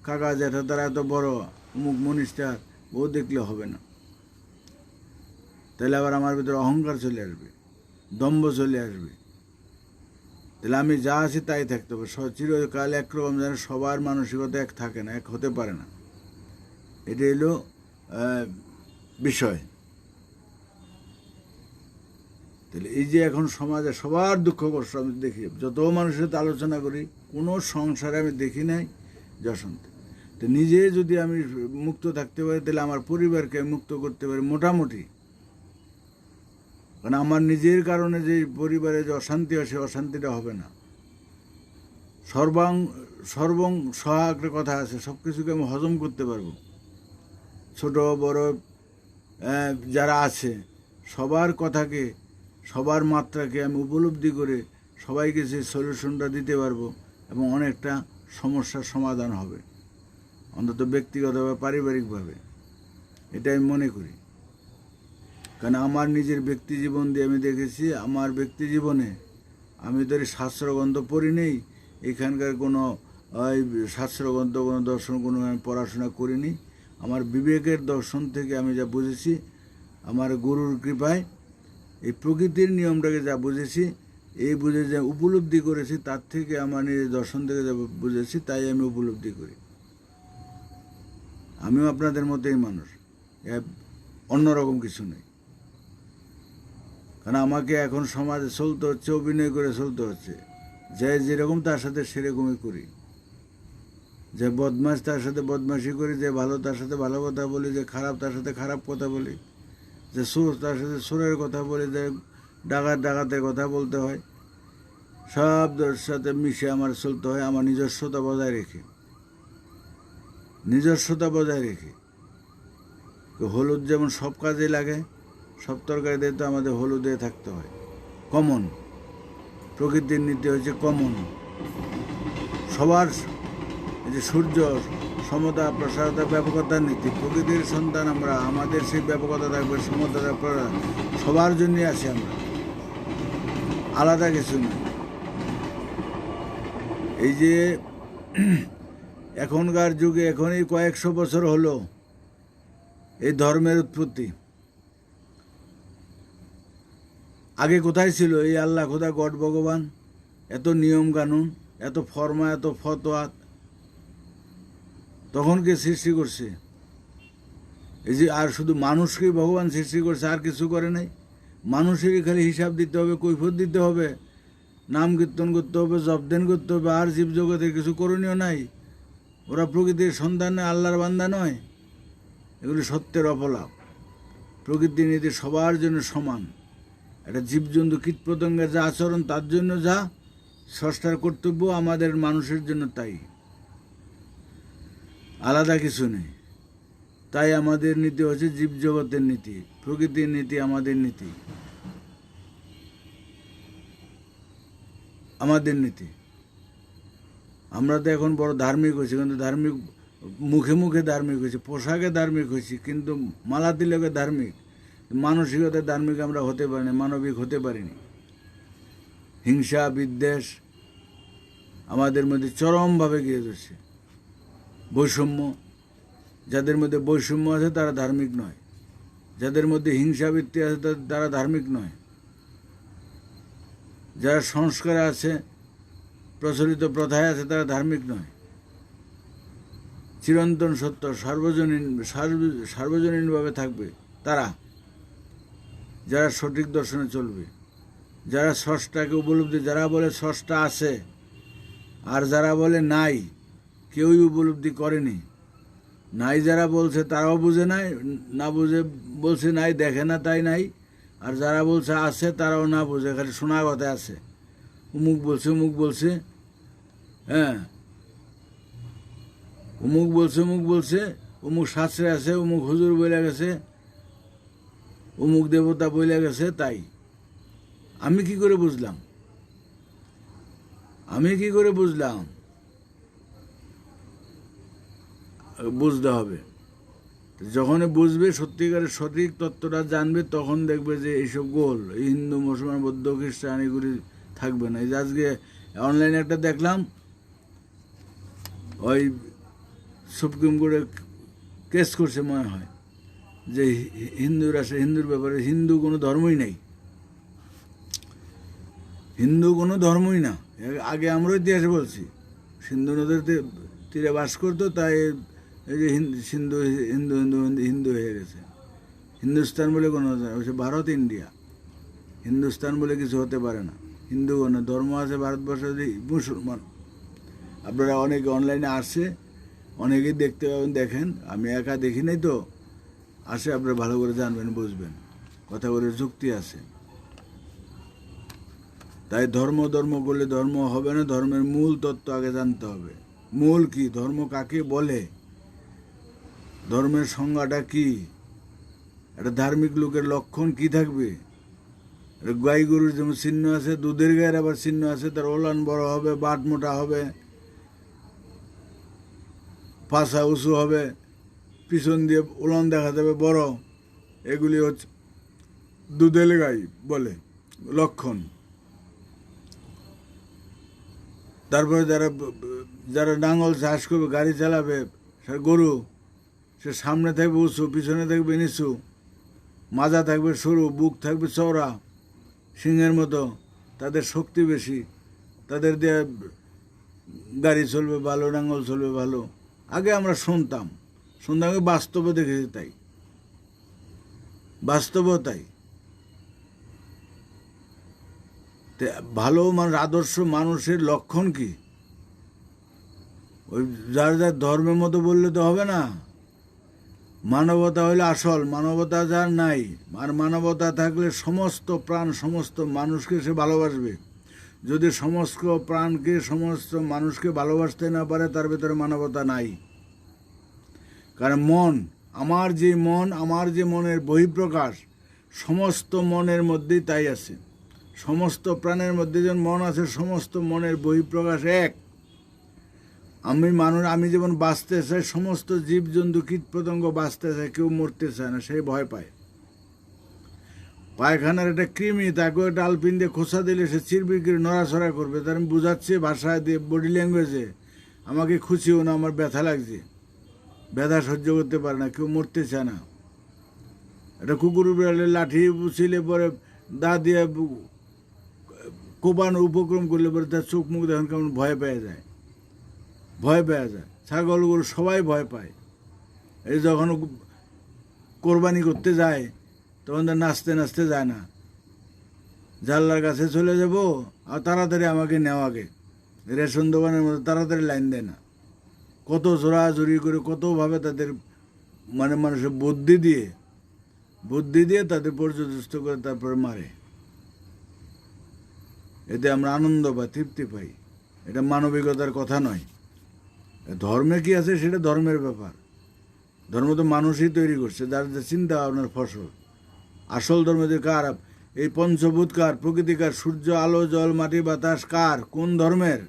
A: কাকা জ্যাঠা তারা এত বড়, অমুক মনীষটার, ও দেখলে হবে না। তাহলে আবার আমার ভিতরে অহংকার চলে আসবে, দম্ভ চলে আসবে। তাহলে আমি যা আছি তাই থাকতে হবে। চিরকাল একরকম যেন সবার মানসিকতা এক থাকে না, এক হতে পারে না। এটা হলো বিষয়। তাহলে এই যে এখন সমাজে সবার দুঃখ কষ্ট আমি দেখি, যত মানুষের সাথে আলোচনা করি, কোনো সংসারে আমি দেখি নাই যশান্তি। তো নিজে যদি আমি মুক্ত থাকতে পারি তাহলে আমার পরিবারকে মুক্ত করতে পারি মোটামুটি। কারণ আমার নিজের কারণে যে পরিবারে যে অশান্তি হয় সে অশান্তিটা হবে না। সর্বং সহা একটা কথা আছে, সব কিছুকে আমি হজম করতে পারবো। ছোট বড় যারা আছে সবার কথাকে, সবার মাত্রাকে আমি উপলব্ধি করে সবাইকে সেই সলিউশনটা দিতে পারবো এবং অনেকটা সমস্যার সমাধান হবে, অন্তত ব্যক্তিগত বা পারিবারিকভাবে। এটা আমি মনে করি। কারণ আমার নিজের ব্যক্তি জীবন দিয়ে আমি দেখেছি, আমার ব্যক্তি জীবনে আমি তো শাস্ত্রগ্রন্থ পড়ি নেই, এখানকার কোনো শাস্ত্রগ্রন্থ, কোনো দর্শন কোনো আমি পড়াশোনা করিনি। আমার বিবেকের দর্শন থেকে আমি যা বুঝেছি, আমার গুরুর কৃপায় এই প্রকৃতির নিয়মটাকে যা বুঝেছি, এই বুঝে যা উপলব্ধি করেছি, তার থেকে আমার নিজের দর্শন থেকে যা বুঝেছি তাই আমি উপলব্ধি করি। আমিও আপনাদের মতোই মানুষ, অন্যরকম কিছু নেই। কারণ আমাকে এখন সমাজে চলতে হচ্ছে, অভিনয় করে চলতে হচ্ছে। যে যেরকম তার সাথে সেরকমই করি, যে বদমাশ তার সাথে বদমাশি করি, যে ভালো তার সাথে ভালো কথা বলি, যে খারাপ তার সাথে খারাপ কথা বলি, যে সুর তার সাথে সুরের কথা বলি, যে ডাকাতের কথা বলতে হয়, সব সাথে মিশে আমার চলতে হয়। আমার নিজস্বতা বজায় রেখে, হলুদ যেমন সব কাজে লাগে, সব তরকারিতে তো আমাদের হলুদে থাকতে হয়। কমন, প্রকৃতির নীতি হচ্ছে কমন। সবার এই যে সূর্য সমতা প্রসারতা ব্যাপকতার নীতি, প্রকৃতির সন্তান আমরা, আমাদের সেই ব্যাপকতা থাকবে, সমতা সবার জন্যই আছি আমরা, আলাদা কিছু নয়। এই যে এখনকার যুগে, এখনই কয়েকশো বছর হলো এই ধর্মের উৎপত্তি। আগে কোথায় ছিল এই আল্লাহ খোদা গড ভগবান? এত নিয়ম কানুন, এত ফরমা, এত ফতোয়া তখন কে সৃষ্টি করছে? এই যে আর শুধু মানুষকেই ভগবান সৃষ্টি করছে, আর কিছু করে নাই। মানুষেরই খালি হিসাব দিতে হবে, কৈফিয়ত দিতে হবে, নাম কীর্তন করতে হবে, জপদেন করতে হবে। আর জীবজগতের কিছু করণীয় নাই। ওরা প্রকৃতির সন্তান, আল্লাহর বান্দা নয়। এগুলি সত্যের অপলাপ। প্রকৃতির নীতি সবার জন্য সমান। একটা জীবজন্তু কীটপতঙ্গের যা আচরণ তার জন্য যা, স্রষ্টার কর্তব্য আমাদের মানুষের জন্য তাই, আলাদা কিছু নেই। তাই আমাদের নীতি হচ্ছে জীবজগতের নীতি, প্রকৃতির নীতি আমাদের নীতি, আমাদের নীতি। আমরা তো এখন বড় ধার্মিক হয়েছি, কিন্তু ধার্মিক মুখে মুখে ধার্মিক হয়েছি, পোশাকে ধার্মিক হয়েছি, কিন্তু মালা তিলকে ধার্মিক, মানসিকতায় ধার্মিক আমরা হতে পারিনি, মানবিক হতে পারিনি। হিংসা বিদ্বেষ আমাদের মধ্যে চরমভাবে গিয়ে ধরছে। বৈষম্য, যাদের মধ্যে বৈষম্য আছে তারা ধার্মিক নয়, যাদের মধ্যে হিংসাবৃত্তি আছে তারা ধার্মিক নয়, যারা সংস্কারে আছে, প্রচলিত প্রথায় আছে, তারা ধার্মিক নয়। চিরন্তন সত্য সার্বজনীনভাবে থাকবে তারা, যারা সঠিক দর্শনে চলবে, যারা স্রষ্টাকে উপলব্ধি, যারা বলে স্রষ্টা আছে আর যারা বলে নাই, কেউই উপলব্ধি করেনি। নাই যারা বলছে তারাও বুঝে নাই, না বুঝে বলছে নাই, দেখে না তাই নাই। আর যারা বলছে আছে তারাও না বুঝে, খালি শোনা কথা আছে, অমুক বলছে অমুক বলছে, হ্যাঁ অমুক বলছে অমুক বলছে, অমুক শাস্ত্রে আছে, অমুক হুজুর বলে গেছে, অমুক দেবতা বলে গেছে। তাই আমি কি করে বুঝলাম? বুঝতে হবে। যখন বুঝবে, সত্যিকারের সঠিক তত্ত্বটা জানবে, তখন দেখবে যে এইসব গোল, এই হিন্দু মুসলমান বৌদ্ধ খ্রিস্টান এগুলি থাকবে না। এই যে আজকে অনলাইনে একটা দেখলাম, ওই সুপ্রিম কোর্টে কেস করছে মনে হয়, যে হিন্দুর ব্যাপারে, হিন্দু কোনো ধর্মই নেই, হিন্দু কোনো ধর্মই না। আগে আমরা ইতিহাসে বলছি, সিন্ধু নদের তীরে বাস করতো, তাই এই যে হিন্দু হিন্দু হিন্দু হিন্দু হয়ে গেছে। হিন্দুস্তান বলে কোনো ভারত ইন্ডিয়া, হিন্দুস্তান বলে কিছু হতে পারে না। হিন্দু কোনো ধর্ম আছে ভারতবর্ষে, যদি মুসলমান। আপনারা অনেকে অনলাইনে আসে, অনেকেই দেখতে পাবেন, দেখেন। আমি একা দেখি নাই তো, আসে, আপনারা ভালো করে জানবেন, বুঝবেন, কথা করে যুক্তি আছে। তাই ধর্ম করলে ধর্ম হবে না, ধর্মের মূল তত্ত্ব আগে জানতে হবে। মূল কি, ধর্ম কাকে বলে, ধর্মের সংজ্ঞাটা কি, একটা ধার্মিক লোকের লক্ষণ কি থাকবে। গাই গরুর যেমন চিহ্ন আছে, দুধের গায়ের আবার চিহ্ন আছে, তার ওলান বড় হবে, বাট মোটা হবে, পাছা উঁচু হবে, পিছন দিয়ে ওলান দেখা যাবে বড়। এগুলি হচ্ছে দুধের গাই বলে লক্ষণ। তারপরে যারা নাঙল চাষ করবে, গাড়ি চালাবে, গরু, সে সামনে থাকবে উঁচু, পিছনে থাকবে নিচু, মাজা থাকবে সরু, বুক থাকবে চওড়া, সিংহের মতো, তাদের শক্তি বেশি, তাদের দিয়ে গাড়ি চলবে ভালো, নাঙল চলবে ভালো। আগে আমরা শুনতাম, বাস্তবে দেখেছি, তাই বাস্তবেও তাই। ভালো আদর্শ মানুষের লক্ষণ কি? ওই যার যার ধর্মের মতো বললে তো হবে না। মানবতা হইলে আসল, মানবতা যার নাই, আর মানবতা থাকলে সমস্ত প্রাণ, সমস্ত মানুষকে সে ভালোবাসবে। যদি সমস্ত প্রাণকে, সমস্ত মানুষকে ভালোবাসতে না পারে, তার ভেতরে মানবতা নাই। কারণ আমার যে মনের বহিঃপ্রকাশ, সমস্ত মনের মধ্যেই তাই আছে। সমস্ত প্রাণের মধ্যে যেমন মন আছে, সমস্ত মনের বহিঃপ্রকাশ এক। আমি যেমন বাঁচতে চাই, সমস্ত জীবজন্তু কীটপতঙ্গ বাঁচতে চায়, কেউ মরতে চায় না, সে ভয় পায়। পায়খানার একটা কৃমি, তাকেও একটা আলপিন দিয়ে খোঁচা দিলে সে চিরবির নড়াচড়া করবে। তার আমি বুঝাচ্ছি ভাষায় দিয়ে, বডি ল্যাঙ্গুয়েজে, আমাকে খুঁচিও না, আমার ব্যথা লাগছে, ব্যথা সহ্য করতে পারে না, কেউ মরতে চায় না। একটা কুকুর বিড়ালে লাঠি ছিলে পরে দা দিয়ে কোপানো উপক্রম করলে পরে তার চোখ মুখ দেখুন কেমন ভয় পেয়ে যায়। ছাগলগুলো সবাই ভয় পায়। এই যখন কোরবানি করতে যায়, তখন তার নাচতে নাচতে যায় না, জানলার কাছে চলে যাব, আর তাড়াতাড়ি আমাকে নেওয়া আগে, রেশন দোকানের মতো তাড়াতাড়ি লাইন দেয় না। কত জোরাজুরি করে, কতভাবে তাদের মানুষের বুদ্ধি দিয়ে তাদের পর্যদস্ত করে তারপরে মারে। এতে আমরা আনন্দ বা তৃপ্তি পাই। এটা মানবিকতার কথা নয়। ধর্মে কি আছে সেটা ধর্মের ব্যাপার। ধর্ম তো মানুষই তৈরি করছে, যার যে চিন্তা ভাবনার ফসল। আসল ধর্ম যে কার, এই পঞ্চভূত কার, প্রকৃতি কার, সূর্য, আলো, জল, মাটি, বাতাস কার, কোন ধর্মের?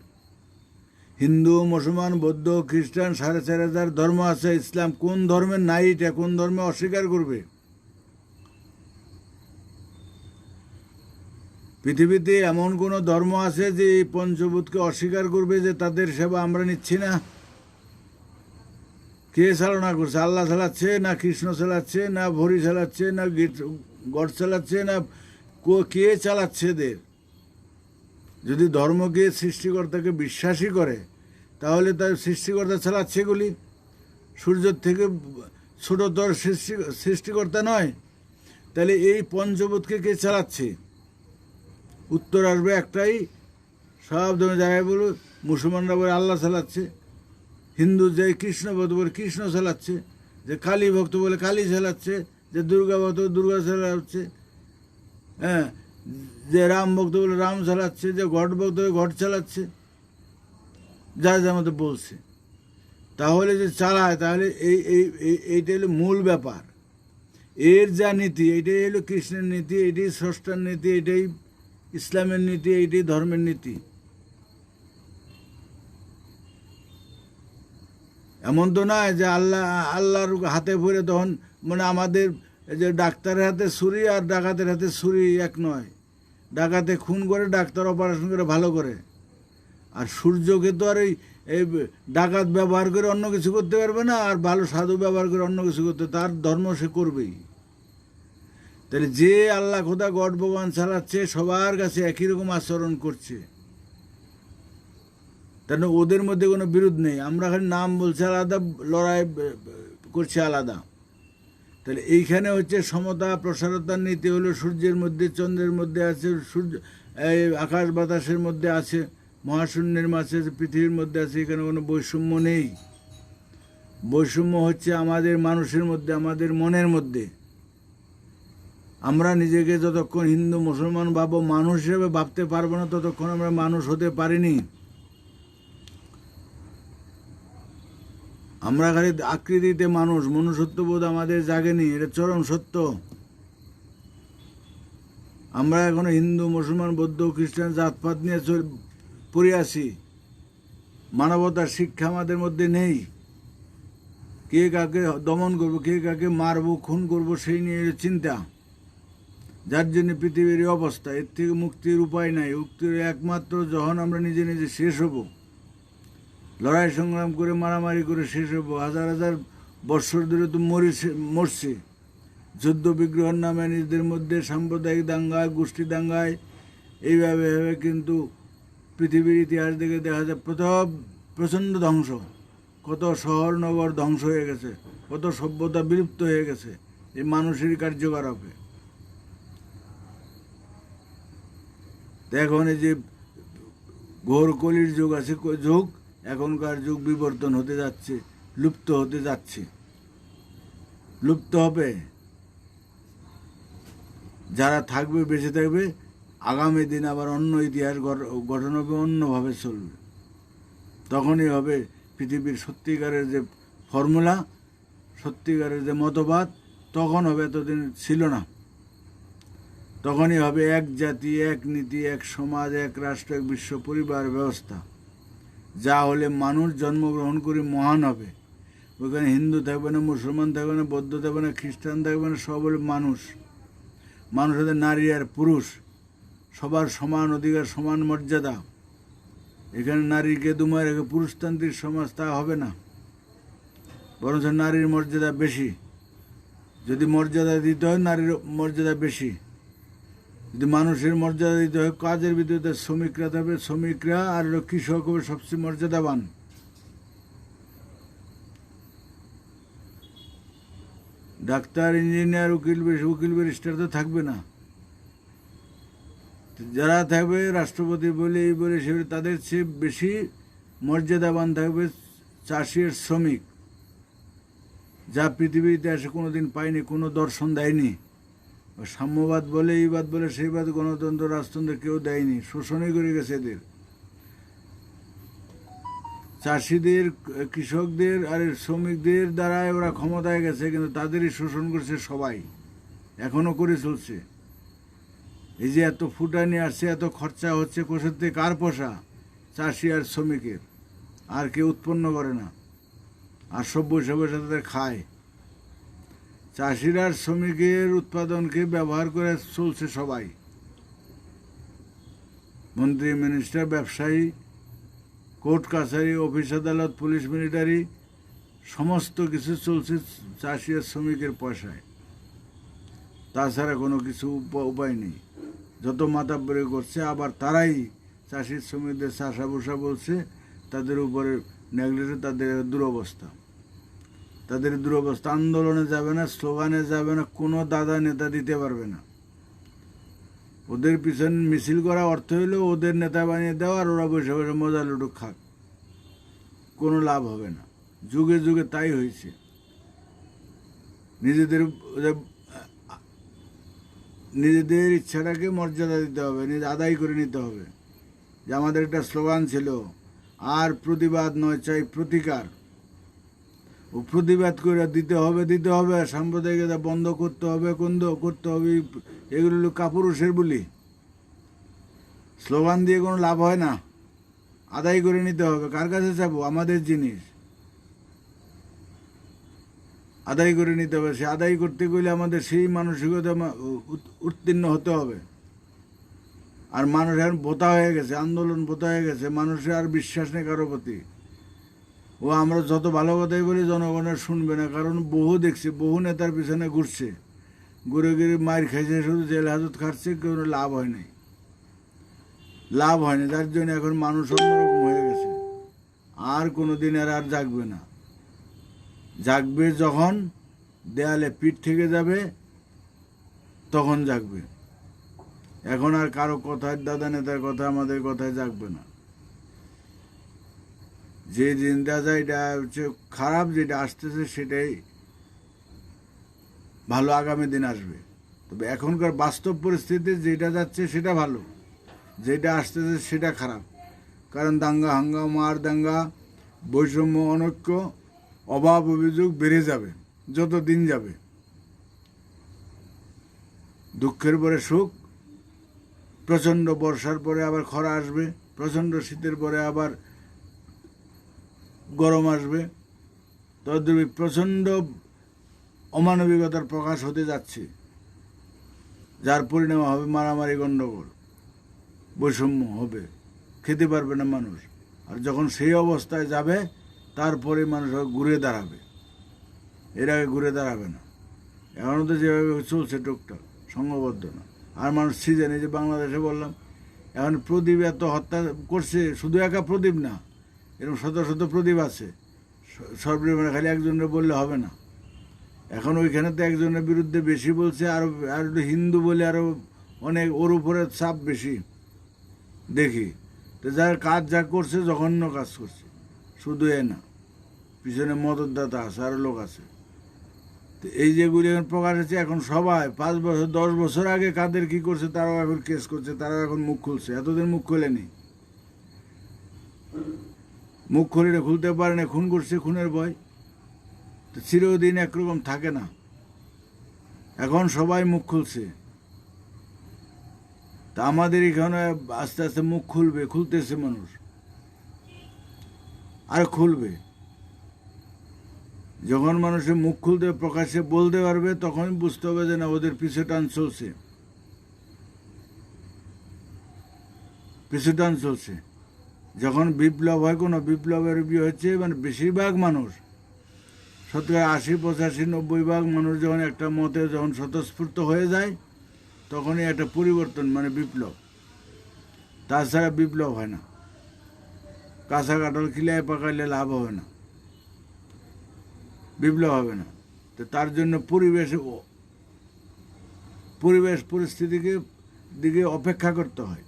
A: হিন্দু, মুসলমান, বৌদ্ধ, খ্রিস্টান, 4,500 ধর্ম আছে। ইসলাম কোন ধর্মের নাই? এটা কোন ধর্মে অস্বীকার করবে? পৃথিবীতে এমন কোনো ধর্ম আছে যে এই পঞ্চভূতকে অস্বীকার করবে যে তাদের সেবা আমরা নিচ্ছি না? কে চালনা করছে? আল্লাহ চালাচ্ছে, না কৃষ্ণ চালাচ্ছে, না ভরি চালাচ্ছে, না গড চালাচ্ছে, না কে চালাচ্ছে এদের? যদি ধর্মকে সৃষ্টিকর্তাকে বিশ্বাসী করে তাহলে তার সৃষ্টিকর্তা চালাচ্ছে এগুলি। সূর্যের থেকে ছোটতর সৃষ্টিকর্তা নয়? তাহলে এই পঞ্চভূতকে কে চালাচ্ছে? উত্তর আসবে একটাই, সব ধর্মের জায়গায় বলো, মুসলমানরা বলে আল্লাহ চালাচ্ছে, হিন্দু যে কৃষ্ণ ভক্ত বলে কৃষ্ণ চালাচ্ছে, যে কালী ভক্ত বলে কালী চালাচ্ছে, যে দুর্গা ভক্ত দুর্গা চালাচ্ছে, হ্যাঁ, যে রাম ভক্ত বলে রাম চালাচ্ছে, যে ঘট ভক্ত বলে ঘট চালাচ্ছে, যা যা মতো বলছে। তাহলে যে চালায়, তাহলে এইটা হলো মূল ব্যাপার। এর যা নীতি, এইটাই হলো কৃষ্ণের নীতি, এইটাই স্রষ্টার নীতি, এইটাই ইসলামের নীতি, এইটাই ধর্মের নীতি। এমন তো নয় যে আল্লাহর হাতে পড়ে তখন মানে আমাদের যে ডাক্তারের হাতে ছুরি আর ডাকাতের হাতে ছুরি এক নয়। ডাকাতে খুন করে, ডাক্তার অপারেশন করে ভালো করে। আর সূর্যকে তো আর এই ডাকাত ব্যবহার করে অন্য কিছু করতে পারবে না, আর ভালো সাধু ব্যবহার করে অন্য কিছু করতে, তার ধর্ম সে করবেই। তাহলে যে আল্লাহ খোদা গড ভগবান চালাচ্ছে সবার কাছে একই রকম আচরণ করছে, তাহলে ওদের মধ্যে কোনো বিরোধ নেই। আমরা খালি নাম বলছি আলাদা, লড়াই করছি আলাদা। তাহলে এইখানে হচ্ছে সমতা প্রসারতার নীতি হলো সূর্যের মধ্যে, চন্দ্রের মধ্যে আছে, সূর্য এই আকাশ বাতাসের মধ্যে আছে, মহাশূন্যের মাঝে আছে, পৃথিবীর মধ্যে আছে। এখানে কোনো বৈষম্য নেই। বৈষম্য হচ্ছে আমাদের মানুষের মধ্যে, আমাদের মনের মধ্যে। আমরা নিজেকে যতক্ষণ হিন্দু মুসলমান ভাবো, মানুষ হিসেবে ভাবতে পারবো না, ততক্ষণ আমরা মানুষ হতে পারিনি। আমরা খালি আকৃতিতে মানুষ, মনুষ্যত্ববোধ আমাদের জাগেনি, এটা চরম সত্য। আমরা এখনো হিন্দু মুসলমান বৌদ্ধ খ্রিস্টান জাতপাত নিয়ে পড়ে আছি। মানবতার শিক্ষা আমাদের মধ্যে নেই। কে কাকে দমন করবো, কে কাকে মারবো, খুন করবো, সেই নিয়ে চিন্তা। যার জন্য পৃথিবীর অবস্থা। এর থেকে মুক্তির উপায় নাই। মুক্তির একমাত্র যখন আমরা নিজে নিজে শেষ হব, লড়াই সংগ্রাম করে মারামারি করে শেষ হবো। হাজার হাজার বৎসর ধরে তো মরছে যুদ্ধ বিগ্রহের নামে, নিজেদের মধ্যে সাম্প্রদায়িক দাঙ্গায়, গোষ্ঠী দাঙ্গায়, এইভাবে কিন্তু পৃথিবীর ইতিহাস দেখে দেখা যায় প্রচণ্ড ধ্বংস। কত শহর নগর ধ্বংস হয়ে গেছে, কত সভ্যতা বিলুপ্ত হয়ে গেছে এই মানুষেরই কার্যকলাপে। এখন এই যে ঘোর কলির যুগ আছে, যুগ, এখনকার যুগ বিবর্তন হতে যাচ্ছে, লুপ্ত হতে যাচ্ছে, লুপ্ত হবে। যারা থাকবে, বেঁচে থাকবে, আগামী দিন আবার অন্য ইতিহাস গঠন হবে, অন্যভাবে চলবে। তখনই হবে পৃথিবীর সত্যিকারের যে ফর্মুলা, সত্যিকারের যে মতবাদ, তখন হবে, এতদিন ছিল না। তখনই হবে এক জাতি, এক নীতি, এক সমাজ, এক রাষ্ট্র, এক বিশ্ব পরিবার ব্যবস্থা। যা হলে মানুষ জন্মগ্রহণ করে মহান হবে। ওখানে হিন্দু থাকবে না, মুসলমান থাকবে না, বৌদ্ধ থাকবে না, খ্রিস্টান থাকবে না, সব হলে মানুষ। মানুষদের নারী আর পুরুষ সবার সমান অধিকার, সমান মর্যাদা। এখানে নারীকে দুমায় রেখে পুরুষতান্ত্রিক সমাজ তা হবে না, বরঞ্চ নারীর মর্যাদা বেশি। যদি মর্যাদা দিতে হয়, নারীর মর্যাদা বেশি। যদি মানুষের মর্যাদা দিতে হয়, কাজের ভিতরে শ্রমিকরা থাকবে, শ্রমিকরা আর কৃষক হবে সবচেয়ে মর্যাদাবান। ডাক্তার, ইঞ্জিনিয়ার, উকিল ব্যারিস্টার তো থাকবে না। যারা থাকবে রাষ্ট্রপতি বলে এই বলে সে, তাদের চেয়ে বেশি মর্যাদাবান থাকবে চাষি আর শ্রমিক, যা পৃথিবীর ইতিহাসে কোনোদিন পায়নি, কোনো দর্শন দেয়নি। সাম্যবাদ বলে, এই বাদ বলে, সেই বাদ, গণতন্ত্র, রাজতন্ত্র কেউ দেয়নি, শোষণই করে গেছে এদের। চাষিদের, কৃষকদের আর শ্রমিকদের দ্বারাই ওরা ক্ষমতায় গেছে, কিন্তু তাদেরই শোষণ করছে সবাই, এখনো করে চলছে। এই যে এত ফুটানি আসছে, এত খরচা হচ্ছে, কোষের থেকে কার পয়সা? চাষি আর শ্রমিকের, আর কেউ উৎপন্ন করে না। আর সব বসে বসে তাদের খায়। চাষিরা আর শ্রমিকের উৎপাদনকে ব্যবহার করে চলছে সবাই। মন্ত্রী, মিনিস্টার, ব্যবসায়ী, কোর্ট কাছারি, অফিস আদালত, পুলিশ, মিলিটারি, সমস্ত কিছু চলছে চাষি আর শ্রমিকের পয়সায়। তাছাড়া কোনো কিছু উপায় নেই। যত মাতাব্বরি করছে, আবার তারাই চাষির শ্রমিকদের চাষা বসা বলছে, তাদের উপরে নেগলেক্ট, তাদের দুরবস্থা। তাদের দুরবস্থা। আন্দোলনে যাবে না, স্লোগানে যাবে না, কোনো দাদা নেতা দিতে পারবে না। ওদের পিছনে মিছিল করা অর্থ হইলেও ওদের নেতা বানিয়ে দেওয়া, আর ওরা বসে বসে মজা লুটুক খাক। কোনো লাভ হবে না। যুগে যুগে তাই হয়েছে। নিজেদের ইচ্ছাটাকে মর্যাদা দিতে হবে, নিজে আদায় করে নিতে হবে। যে আমাদের একটা স্লোগান ছিল, আর প্রতিবাদ নয়, চাই প্রতিকার। ও প্রতিবাদ করে দিতে হবে, সাম্প্রদায়িকতা বন্ধ করতে হবে, এগুলো হলো কাপুরুষের বলি। স্লোগান দিয়ে কোনো লাভ হয় না। আদায় করে নিতে হবে। কার কাছে যাবো? আমাদের জিনিস আদায় করে নিতে হবে। সে আদায় করতে গেলে আমাদের সেই মানসিকতা উত্তীর্ণ হতে হবে। আর মানুষ এখন বোতা হয়ে গেছে, আন্দোলন বোতা হয়ে গেছে। মানুষের আর বিশ্বাস নেই কারো প্রতি। ও আমরা যত ভালো কথাই বলি, জনগণের শুনবে না। কারণ বহু দেখছি, বহু নেতার পিছনে ঘুরছে, ঘুরে ঘুরে মায়ের খাইছে, শুধু জেল হাজত খাচ্ছে, কোনো লাভ হয় নাই। যার জন্য এখন মানুষ অন্যরকম হয়ে গেছে। আর কোনো দিন আর জাগবে না। জাগবে যখন দেয়ালে পিঠ থেকে যাবে, তখন জাগবে। এখন আর কারো কথায়, দাদা নেতার কথা, আমাদের কথায় জাগবে না। যে দিনটা যায়, এটা হচ্ছে খারাপ। যেটা আসতেছে সেটাই ভালো, আগামী দিন আসবে। তবে এখনকার বাস্তব পরিস্থিতি যেটা যাচ্ছে সেটা ভালো, যেটা আসতেছে সেটা খারাপ। কারণ দাঙ্গা হাঙ্গামা, আর দাঙ্গা, বৈষম্য, অনৈক্য, অভাব, অভিযোগ বেড়ে যাবে যত দিন যাবে। দুঃখের পরে সুখ, প্রচণ্ড বর্ষার পরে আবার খরা আসবে, প্রচণ্ড শীতের পরে আবার গরম আসবে। তদ্রূপ প্রচণ্ড অমানবিকতার প্রকাশ হতে যাচ্ছে, যার পরিণাম হবে মারামারি, গণ্ডগোল, বৈষম্য হবে, খেতে পারবে না মানুষ। আর যখন সেই অবস্থায় যাবে, তারপরে মানুষ ঘুরে দাঁড়াবে। এর আগে ঘুরে দাঁড়াবে না। এখনও তো যেভাবে চলছে টুকটাক, সংঘবদ্ধ না। আর মানুষ সিজনে, যে বাংলাদেশে বললাম, এখন প্রদীপ এত হত্যা করছে, শুধু একা প্রদীপ না, এরকম শত শত প্রদীপ আছে। সর্বনিম্ন খালি একজনের বললে হবে না। এখন ওইখানে তো একজনের বিরুদ্ধে বেশি বলছে, আর হিন্দু বলে আরও অনেক, ওর উপরে চাপ বেশি দেখি। তো যার কাজ যা করছে, জঘন্য কাজ করছে। শুধু এ না, পিছনে মদতদাতা আছে, আরও লোক আছে। তো এই যেগুলি এখন প্রকাশ হচ্ছে, এখন সবাই 5 বছর 10 বছর আগে কাদের কি করছে তারাও এখন কেস করছে, তারাও এখন মুখ খুলছে। এতদিন মুখ খোলেনি। মুখ খুলে খুলতে পারে না, খুন করছে, খুনের ভয়। তো চিরদিন একরকম থাকে না। এখন সবাই মুখ খুলছে। তা আমাদের এখানে আস্তে আস্তে মুখ খুলবে, খুলতেছে মানুষ, আর খুলবে। যখন মানুষের মুখ খুলতে, প্রকাশ্যে বলতে পারবে, তখন বুঝতে হবে যে না, ওদের পিছু টান চলছে। যখন বিপ্লব হয়, কোনো বিপ্লবের হচ্ছে, মানে বেশিরভাগ মানুষ, 70, 80, 85, 90 ভাগ মানুষ যখন একটা মতে যখন স্বতঃস্ফূর্ত হয়ে যায়, তখনই একটা পরিবর্তন, মানে বিপ্লব। তাছাড়া বিপ্লব হয় না। কাঁচা কাঁঠাল খিলায় পাকাইলে লাভ হবে না, বিপ্লব হবে না। তো তার জন্য পরিবেশ পরিস্থিতিকে দিকে অপেক্ষা করতে হয়।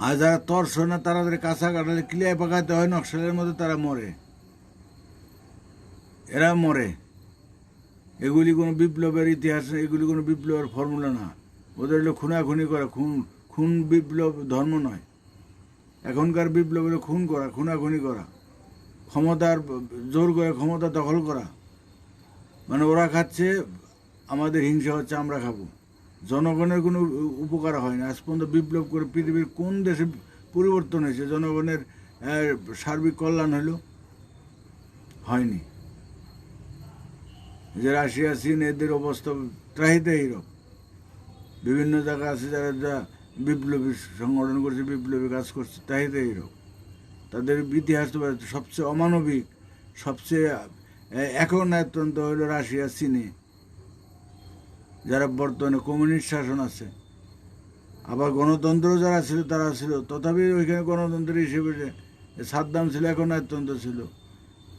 A: আর যারা তর্স না, তাদের কাঁচা কাঁঠালে কিলায় পাকাতে হয়, নকশালের মধ্যে তারা মরে। এরা মরে। এগুলি কোনো বিপ্লবের ইতিহাস, এগুলি কোনো বিপ্লবের ফর্মুলা না। ওদের হলো খুনাখুনি করা। খুন বিপ্লব ধর্ম নয়। এখনকার বিপ্লব হলো খুন করা, খুনাখুনি করা, ক্ষমতার জোর করে ক্ষমতা দখল করা। মানে ওরা খাচ্ছে, আমাদের হিংসা হচ্ছে, আমরা খাবো। জনগণের কোনো উপকার হয় না। আজ পর্যন্ত বিপ্লব করে পৃথিবীর কোন দেশে পরিবর্তন হয়েছে, জনগণের সার্বিক কল্যাণ হলো? হয়নি। যে রাশিয়া, চীন, এদের অবস্থা ত্রাহিতে এইরকম। বিভিন্ন জায়গা আছে যারা বিপ্লবী সংগঠন করছে, বিপ্লবী কাজ করছে, তাই তো এইরকম। তাদের ইতিহাস তো সবচেয়ে অমানবিক, সবচেয়ে এখন অত্যন্ত হইল রাশিয়া, চীনে, যারা বর্তমানে কমিউনিস্ট শাসন আছে। আবার গণতন্ত্র যারা ছিল তারা ছিল, তথাপি ওইখানে গণতন্ত্র হিসেবে সাদ্দাম ছিল, এখন অত্যন্ত ছিল,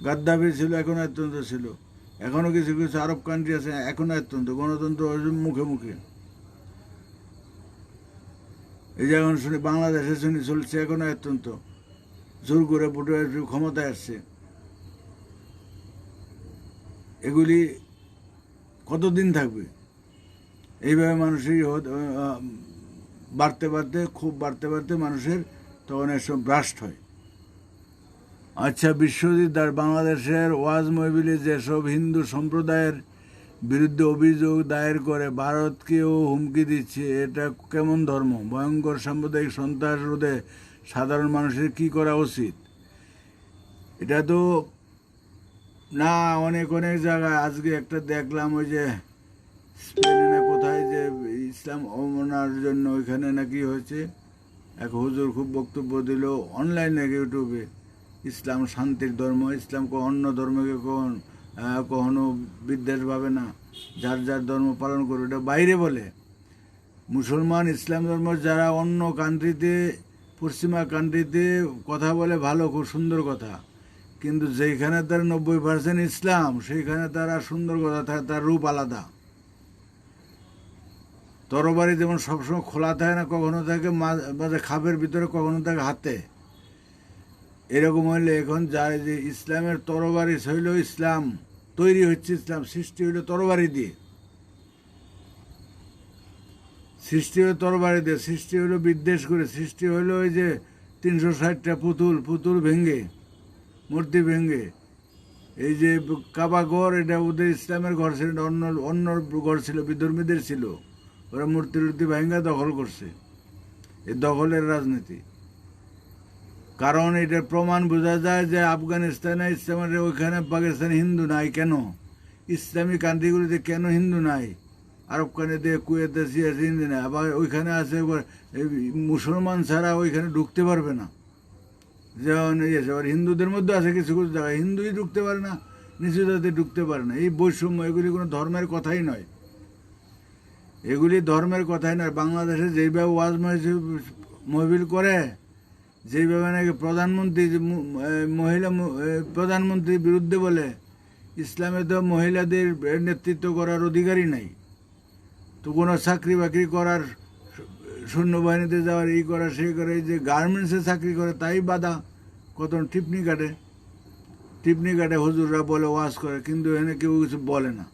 A: গাদ্দাফি ছিল, এখন অত্যন্ত ছিল, এখনও কিছু কিছু আরব কান্ট্রি আছে এখন অত্যন্ত গণতন্ত্র মুখে মুখে। এই যে এখন শুনি বাংলাদেশে শুনি চলছে, এখনো অত্যন্ত জোর করে ভোটে ক্ষমতায় আসছে। এগুলি কতদিন থাকবে? এইভাবে মানুষের বাড়তে বাড়তে, খুব বাড়তে বাড়তে মানুষের তখন এসব ব্রাস্ট হয়। আচ্ছা, বিশ্বজিৎ দাস, বাংলাদেশের ওয়াজ মহবিলে যেসব হিন্দু সম্প্রদায়ের বিরুদ্ধে অভিযোগ দায়ের করে ভারতকেও হুমকি দিচ্ছে, এটা কেমন ধর্ম? ভয়ঙ্কর সাম্প্রদায়িক সন্ত্রাস রোধে সাধারণ মানুষের কি করা উচিত? এটা তো না, অনেক অনেক জায়গায় আজকে একটা দেখলাম, ওই যে স্পেনে না কোথায়, যে ইসলাম অবমাননার জন্য ওইখানে নাকি হয়েছে, এক হুজুর খুব বক্তব্য দিল অনলাইনে, ইউটিউবে, ইসলাম শান্তির ধর্ম, ইসলাম অন্য ধর্মকে কখনো বিদ্বেষ ভাবে না, যার যার ধর্ম পালন করবে, এটা বাইরে বলে। মুসলমান ইসলাম ধর্ম যারা অন্য কান্ট্রিতে, পশ্চিমা কান্ট্রিতে কথা বলে ভালো, খুব সুন্দর কথা, কিন্তু যেখানে তার 90% ইসলাম, সেইখানে তারা সুন্দর কথা থাকে, তার রূপ আলাদা। তরবারি যেমন সবসময় খোলা থাকে না, কখনো থাকে মাঝে খাপের ভিতরে, কখনো থাকে হাতে। এরকম হইলে এখন যায় যে ইসলামের তরবারি হইল, ইসলাম তৈরি হচ্ছে, ইসলাম সৃষ্টি হইল তরবারি দিয়ে, সৃষ্টি হইল তরবারি দিয়ে, সৃষ্টি হইল বিদ্বেষ করে, সৃষ্টি হইল ওই যে 360টা পুতুল ভেঙ্গে, মূর্তি ভেঙ্গে। এই যে কাবা ঘর, এটা ওদের ইসলামের ঘর ছিল, অন্য ঘর ছিল, বিধর্মীদের ছিল, ওরা মূর্তি ভেঙ্গা দখল করছে। এই দখলের রাজনীতি। কারণ এটার প্রমাণ বোঝা যায় যে আফগানিস্তানে ইসলামের, ওইখানে পাকিস্তানে হিন্দু নাই কেন? ইসলামী কান্ট্রিগুলিতে কেন হিন্দু নাই? আরব কান্ট্রিতে, কুয়েতে, সিয়াসি হিন্দু নাই, আবার ওইখানে আছে মুসলমান ছাড়া ওইখানে ঢুকতে পারবে না। যেমন আবার হিন্দুদের মধ্যে আছে কিছু কিছু জায়গায় হিন্দুই ঢুকতে পারে না, নিচু জাতি ঢুকতে পারে না। এই বৈষম্য, এগুলি কোনো ধর্মের কথাই নয়, এগুলি ধর্মের কথাই নয়। বাংলাদেশে যেইভাবে ওয়াজ মহবিল করে, যেইভাবে নাকি প্রধানমন্ত্রী, মহিলা প্রধানমন্ত্রীর বিরুদ্ধে বলে, ইসলামে তো মহিলাদের নেতৃত্ব করার অধিকারই নাই, তো কোনো চাকরি বাকরি করার, সৈন্যবাহিনীতে যাওয়ার, এই করা সেই করে, এই যে গার্মেন্টসে চাকরি করে তাই বাধা, কত টিপনি কাটে হুজুররা বলে, ওয়াজ করে, কিন্তু এখানে কেউ কিছু বলে না।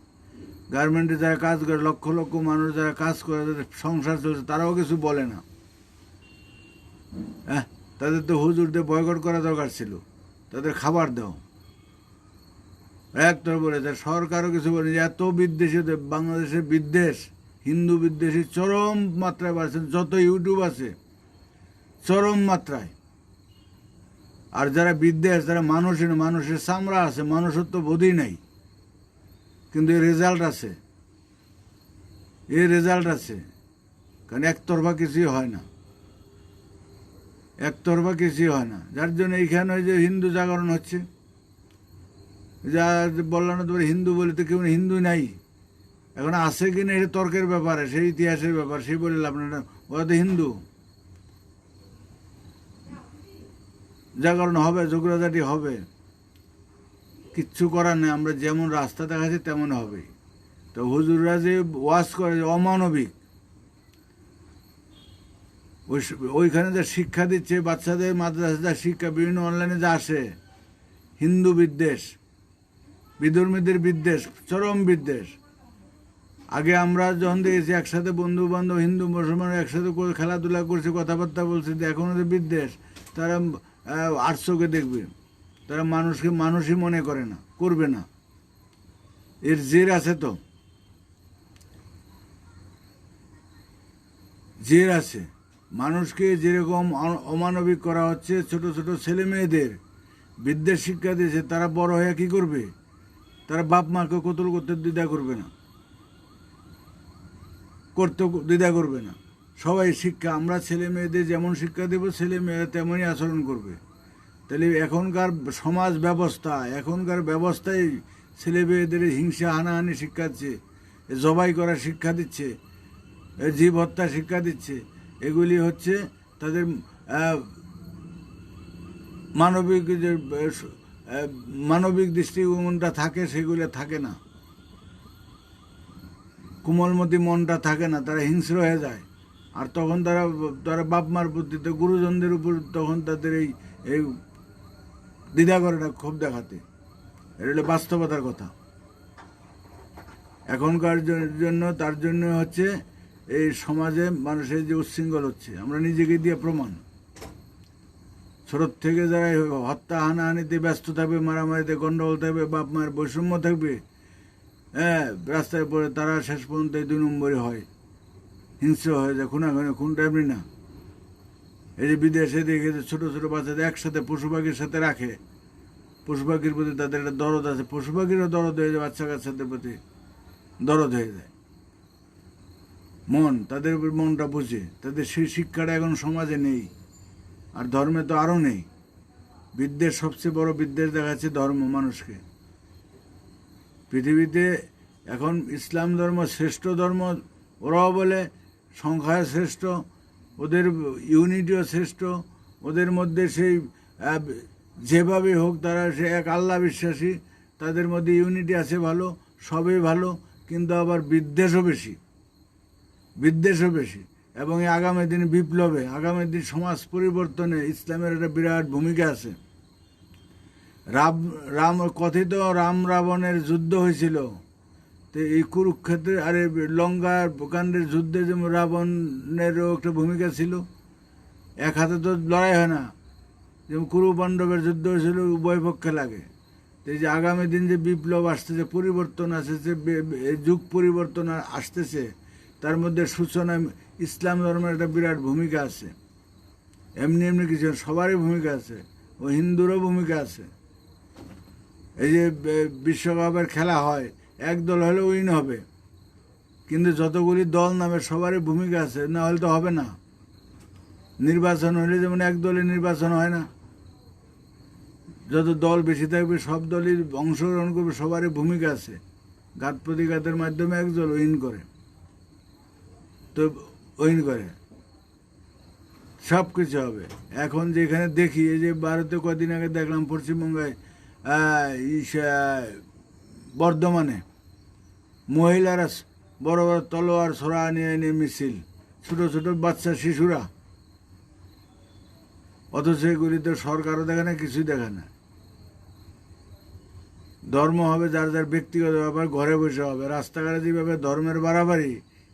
A: গার্মেন্টে যারা কাজ করে, লক্ষ লক্ষ মানুষ যারা কাজ করে, তাদের সংসার চলছে, তারাও কিছু বলে না। হ্যাঁ, তাদের তো হুজুরদের বয়কট করা দরকার ছিল, তাদের খাবার দাও, একতর বলে। সরকারও কিছু বলে। এত বিদ্বেষী, বাংলাদেশের বিদ্বেষ, হিন্দু বিদ্বেষী চরম মাত্রায় বাড়ছে, যত ইউটিউব আছে চরম মাত্রায়। আর যারা বিদ্বেষ, যারা মানুষের চামড়া আছে, মানুষত্ব বোধই নাই, কিন্তু এর রেজাল্ট আছে, কারণ একতরফা কিছুই হয় না, যার জন্য এইখানে যে হিন্দু জাগরণ হচ্ছে, যা বললাম না তোমার, হিন্দু বলে তো কেউ হিন্দু নাই, এখন আছে কিনা এটা তর্কের ব্যাপারে, সেই ইতিহাসের ব্যাপার, সেই বলে লাভ না, ওরা তো হিন্দু। জাগরণ হবে, ঝগড়াঝাটি হবে, কিচ্ছু করার নেই। আমরা যেমন রাস্তা দেখাচ্ছি তেমন হবে। তো হুজুররা যে ওয়াজ করে, অমানবিক, ওইখানে যা শিক্ষা দিচ্ছে বাচ্চাদের, মাদ্রাসা যা শিক্ষা, বিভিন্ন অনলাইনে যা আসে, হিন্দু বিদ্বেষ, বিধর্মীদের বিদ্বেষ, চরম বিদ্বেষ। আগে আমরা যখন দেখেছি একসাথে বন্ধু বান্ধব, হিন্দু মুসলমান একসাথে করে খেলাধুলা করছে, কথাবার্তা বলছে, এখন ওদের বিদ্বেষ, তারা আর চোখে দেখবে, তারা মানুষকে মানুষই মনে করে না, করবে না। এর জের আছে, তো জের আছে। মানুষকে যেরকম অমানবিক করা হচ্ছে, ছোট ছোট ছেলে মেয়েদের বিদ্বেষ শিক্ষা দিয়েছে, তারা বড় হয়ে কি করবে? তারা বাপ মাকে কতল করতে দ্বিধা করবে না, সবাই শিক্ষা, আমরা ছেলে মেয়েদের যেমন শিক্ষা দেব ছেলে মেয়েরা তেমনই আচরণ করবে। তাহলে এখনকার সমাজ ব্যবস্থা, এখনকার ব্যবস্থায় ছেলে মেয়েদের হিংসা হানাহানি শিক্ষাচ্ছে, জবাই করা শিক্ষা দিচ্ছে, জীব হত্যা শিক্ষা দিচ্ছে। এগুলি হচ্ছে তাদের মানবিক যে মানবিক দৃষ্টিকোণটা থাকে সেগুলো থাকে না, কোমলমতি মনটা থাকে না, তারা হিংস্র হয়ে যায়। আর তখন তারা বাপ মার প্রতিতে গুরুজনদের উপর তখন তাদের এই দ্বিধা করে না ক্ষোভ দেখাতে। এটা হলো বাস্তবতার কথা। এখনকার জন্য তার জন্য হচ্ছে এই সমাজে মানুষের যে উচ্ছৃঙ্খল হচ্ছে, আমরা নিজেকে দিয়ে প্রমাণ। ছোট থেকে যারা হত্যা হানাহানিতে ব্যস্ত থাকবে, মারামারিতে গন্ডগোল থাকবে, বাপ মায়ের বৈষম্য থাকবে, হ্যাঁ, রাস্তায় পড়ে তারা শেষ পর্যন্ত 2 নম্বরে হয়, হিংস্র হয়ে যায়, খুনটা এমনি না। এই যে বিদেশে দেখেছে ছোট ছোট বাচ্চাদের একসাথে পশু পাখির সাথে রাখে, পশু পাখির প্রতি তাদের একটা দরদ আছে, পশু পাখিরও দরদ হয়ে যায়, বাচ্চা কাচ্চাদের প্রতি দরদ হয়ে যায়। মন, তাদের উপর মনটা বুঝে, তাদের সেই শিক্ষাটা এখন সমাজে নেই। আর ধর্মে তো আরও নেই। বিদ্বেষ, সবচেয়ে বড় বিদ্বেষ দেখাচ্ছে ধর্ম মানুষকে। পৃথিবীতে এখন ইসলাম ধর্ম শ্রেষ্ঠ ধর্ম, ওরাও বলে সংখ্যায় শ্রেষ্ঠ, ওদের ইউনিটিও শ্রেষ্ঠ, ওদের মধ্যে সেই যেভাবে হোক তারা সে এক আল্লাহ বিশ্বাসী, তাদের মধ্যে ইউনিটি আছে ভালো, সবই ভালো, কিন্তু আবার বিদ্বেষও বেশি। এবং এই আগামী দিনে বিপ্লবে, আগামী দিন সমাজ পরিবর্তনে ইসলামের একটা বিরাট ভূমিকা আছে। কথিত রাম রাবণের যুদ্ধ হয়েছিল, তো এই কুরুক্ষেত্রে আরে লঙ্কার কাণ্ডের যুদ্ধে যেমন রাবণেরও একটা ভূমিকা ছিল। এক হাতে তো লড়াই হয় না, যেমন কুরু পাণ্ডবের যুদ্ধ হয়েছিল, উভয় পক্ষে লাগে। তো এই যে আগামী দিন যে বিপ্লব আসতেছে, পরিবর্তন আসতেছে, যুগ পরিবর্তন আসতেছে, তার মধ্যে সূচনায় ইসলাম ধর্মের একটা বিরাট ভূমিকা আছে। এমনি কিছু সবারই ভূমিকা আছে, ও হিন্দুরও ভূমিকা আছে। এই যে বিশ্বকাপের খেলা হয়, এক দল হলে উইন হবে, কিন্তু যতগুলি দল নামে সবারই ভূমিকা আছে, না হলে তো হবে না। নির্বাচন হলে যেমন এক দলে নির্বাচন হয় না, যত দল বেশি থাকবে সব দলই অংশগ্রহণ করবে, সবারই ভূমিকা আছে। ঘাত প্রতিঘাতের মাধ্যমে একদল উইন করে, তো উইন করে সব কিছু হবে। এখন যেখানে দেখি, এই যে ভারতে কদিন আগে দেখলাম পশ্চিমবঙ্গে বর্ধমানে মহিলারা বড় বড় তলোয়ার ছোড়া নিয়ে নিয়ে মিছিল, ছোট ছোট বাচ্চা শিশুরা, অথচ এগুলি তো সরকারও দেখে না, কিছুই দেখে না। ধর্ম হবে যার যার ব্যক্তিগত ব্যাপার, ঘরে বসে হবে। রাস্তাঘাটে যেভাবে ধর্মের বাড়াবাড়ি,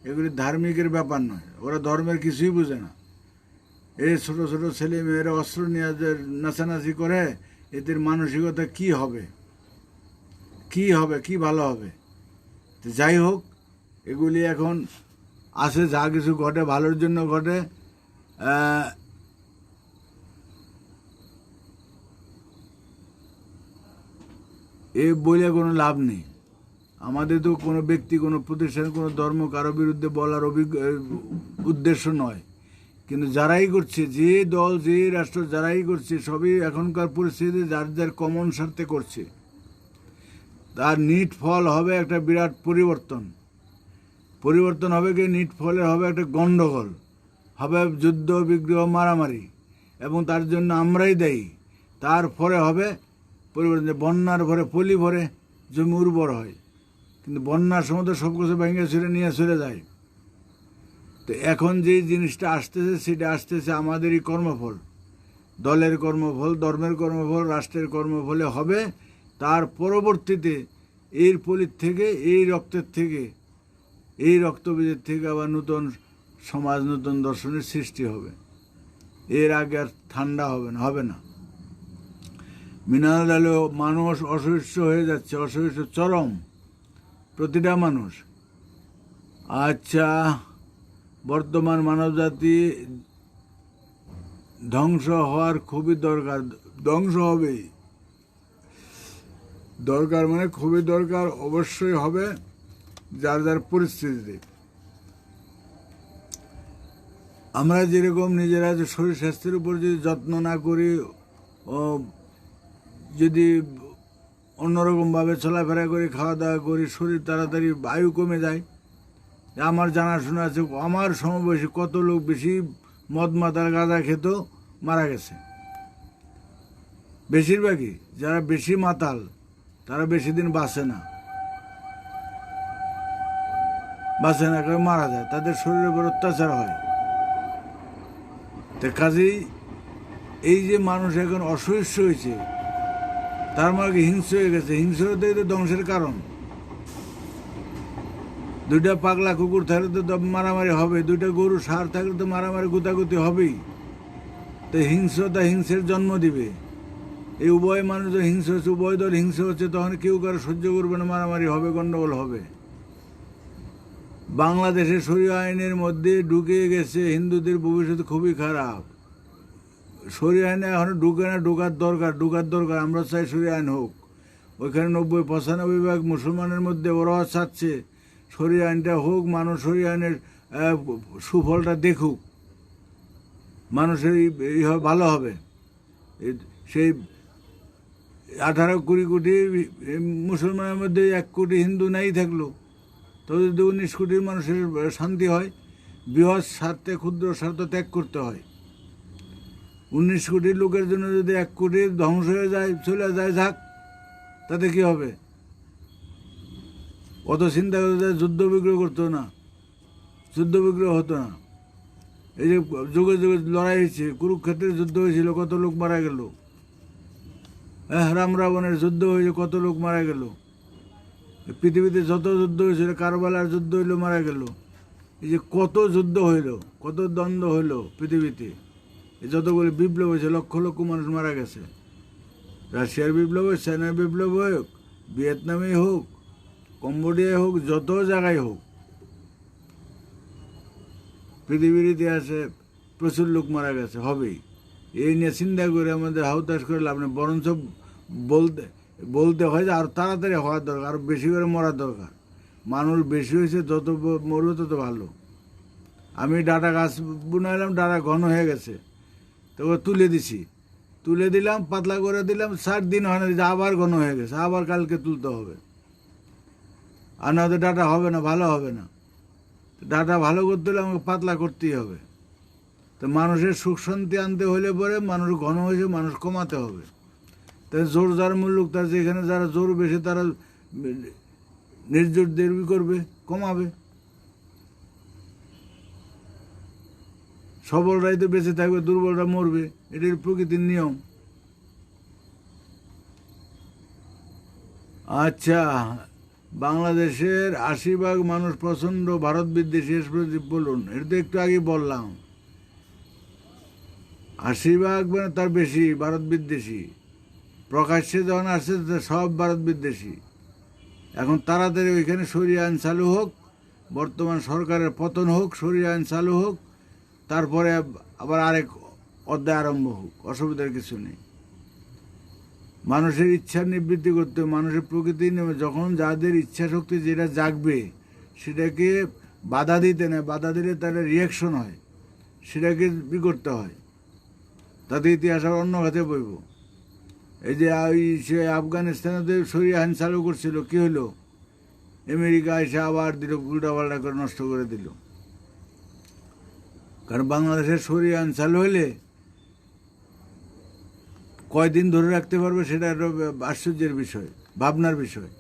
A: এগুলি ধার্মিকের ব্যাপার নয়, ওরা ধর্মের কিছুই বুঝে না। এই ছোট ছোট ছেলে মেয়েরা অস্ত্র নিয়ে নাচানাচি করে, এদের মানসিকতা কি হবে, কি ভালো হবে? যাই হোক, এগুলি এখন আসে, যা কিছু ঘটে ভালোর জন্য ঘটে। এ বলে কোনো লাভ নেই। আমাদের তো কোনো ব্যক্তি, কোনো প্রতিষ্ঠান, কোনো ধর্ম কারো বিরুদ্ধে বলার উদ্দেশ্য নয়। কিন্তু যারাই করছে, যে দল, যে রাষ্ট্র যারাই করছে, সবই এখনকার পরিস্থিতি যার যার কমন স্বার্থে করছে। তার নিট ফল হবে একটা বিরাট পরিবর্তন হবে কি? নিট ফলে হবে একটা গণ্ডগোল, হবে যুদ্ধ বিগ্রহ মারামারি, এবং তার জন্য আমরাই দায়ী। তারপরে হবে পরিবর্তন। বন্যার ভরে, পলি ভরে জমি উর্বর হয়, কিন্তু বন্যার সময় তো সব কিছু ভেঙে ছিঁড়ে নিয়ে চলে যায়। তো এখন যে জিনিসটা আসতেছে, সেটা আসতেছে আমাদেরই কর্মফল, দলের কর্মফল, ধর্মের কর্মফল, রাষ্ট্রের কর্মফলে হবে। তার পরবর্তীতে এর পলির থেকে, এই রক্তের থেকে, এই রক্তবীজের থেকে আবার নতুন সমাজ, নতুন দর্শনের সৃষ্টি হবে। এর আগে আর ঠান্ডা হবে না। মিনারেল আলো মানুষ অসহিষ্ণু হয়ে যাচ্ছে, অসহিষ্ণু চরম, প্রতিটা মানুষ। আচ্ছা, বর্তমান মানবজাতি ধ্বংস হওয়ার খুবই দরকার, ধ্বংস হবেই, দরকার মানে খুবই দরকার, অবশ্যই হবে, যার যার পরিস্থিতিতে। আমরা যেরকম নিজেরা যে শরীর স্বাস্থ্যের উপর যদি যত্ন না করি, ও যদি অন্যরকমভাবে চলাফেরা করি, খাওয়া দাওয়া করি, শরীর তাড়াতাড়ি আয়ু কমে যায়। আমার জানাশোনা আছে, আমার সমবয়সী কত লোক বেশি মদ মাতাল গাঁজা খেত মারা গেছে। বেশিরভাগই যারা বেশি মাতাল তারা বেশি দিন বাঁচে না, কেউ মারা যায়, তাদের শরীরের উপর অত্যাচার হয়। তো কাজেই এই যে মানুষ এখন অসহিষ্ণু হয়েছে, তার মানে হিংস্র হয়ে গেছে। হিংস্রতাই তো ধ্বংসের কারণ। দুইটা পাগলা কুকুর থাকলে তো মারামারি হবে, দুইটা গরু ষাঁড় থাকলে তো মারামারি গুতাগুতি হবেই। তো হিংস্রতা হিংসের জন্ম দিবে। এই উভয় মানুষ হিংস্র হচ্ছে, উভয় দল হিংস্র হচ্ছে, তখন কেউ কারো সহ্য করবে না, মারামারি হবে, গন্ডগোল হবে। বাংলাদেশের শরীয় আইনের মধ্যে ঢুকে গেছে হিন্দুদের ভবিষ্যৎ খুবই খারাপ। শরীয় আইনে এখন ঢুকে না, ঢোকার দরকার। আমরা চাই শরীয় আইন হোক। ওইখানে 90-95% মুসলমানের মধ্যে ওরাও চাচ্ছে শরীয় আইনটা হোক, মানুষ শরীয় আইনের সুফলটা দেখুক, মানুষের ভালো হবে। সেই 18-20 কোটি মুসলমানের মধ্যে 1 কোটি হিন্দু নাই থাকলো, তো যদি 19 কোটির মানুষের শান্তি হয়, বৃহৎ স্বার্থে ক্ষুদ্র স্বার্থ ত্যাগ করতে হয়। 19 কোটি লোকের জন্য যদি 1 কোটি ধ্বংস হয়ে যায়, চলে যায়, যাক, তাতে কি হবে? অত চিন্তা করতে যুদ্ধ বিগ্রহ করতো না, যুদ্ধ বিগ্রহ হতো না। এই যে যুগে যুগে লড়াই হয়েছে, কুরুক্ষেত্রের যুদ্ধ হয়েছিল, কত লোক মারা গেল। রাম রাবণের যুদ্ধ হয়েছে, কত লোক মারা গেল। পৃথিবীতে যত যুদ্ধ হয়েছিল, কারবালার যুদ্ধ হইল, মারা গেল। এই যে কত যুদ্ধ হইল, কত দ্বন্দ্ব হইল পৃথিবীতে, এই যতগুলি বিপ্লব হয়েছে, লক্ষ লক্ষ মানুষ মারা গেছে। রাশিয়ার বিপ্লব হোক, চায়নার বিপ্লব হোক, ভিয়েতনামে হোক, কম্বোডিয়ায় হোক, যত জায়গায় হোক, পৃথিবীর ইতিহাসে প্রচুর লোক মারা গেছে, হবেই। এই নিয়ে চিন্তা করে আমাদের হাউতাস করে লাভ নেই, বরঞ্চ বলতে হয় যে আরো তাড়াতাড়ি হওয়ার দরকার, আরো বেশি করে মরার দরকার। মানুষ বেশি হয়েছে, যত মরবে তত ভালো। আমি ডাটা গাছ বুনাইলাম, ডাটা ঘন হয়ে গেছে, তবে তুলে দিলাম, পাতলা করে দিলাম, 7 দিন হয় না, আবার ঘন হয়ে গেছে, আবার কালকে তুলতে হবে। আর না তো ডাটা হবে না, ভালো হবে না। ডাটা ভালো করতে হলে আমাকে পাতলা করতেই হবে। তো মানুষের সুখ শান্তি আনতে হলে পরে মানুষ ঘন হয়েছে, মানুষ কমাতে হবে। তাই জোর যার মূল্য, তার যেখানে যারা জোর বেশি তারা নির্জোর দেরি করবে, কমাবে। সবলরাই তো বেঁচে থাকবে, দুর্বলরা মরবে, এটাই প্রকৃতির নিয়ম। আচ্ছা, বাংলাদেশের 80% মানুষ প্রচণ্ড ভারত বিদ্বেষী, বলুন। এটা তো একটু আগে বললাম, 80% মানে তার বেশি ভারত বিদ্বেষী। প্রকাশ্যে যখন আসছে সব ভারত বিদ্বেষী। এখন তাড়াতাড়ি ওইখানে শরিয়া আইন চালু হোক, বর্তমান সরকারের পতন হোক, শরিয়া আইন চালু হোক, তারপরে আবার আরেক অধ্যায় আরম্ভ হোক, অসুবিধার কিছু নেই। মানুষের ইচ্ছা নিবৃত্তি করতে, মানুষের প্রকৃতি নেবে, যখন যাদের ইচ্ছা শক্তি যেটা জাগবে সেটাকে বাধা দিতে নেই, বাধা দিলে তার রিয়াকশন হয়, সেটাকে করতে হয়। তাতে ইতিহাস আর অন্য ঘাতে বইব। এই যে সে আফগানিস্তানে শরিয়া আইন চালু করছিল, কি হলো? আমেরিকা এসে আবার দিল, উল্টাপাল্টা করে নষ্ট করে দিল। কারণ বাংলাদেশের শরিয়া আইন চালু হলে কয়দিন ধরে রাখতে পারবে সেটা একটা আশ্চর্যের বিষয়, ভাবনার বিষয়।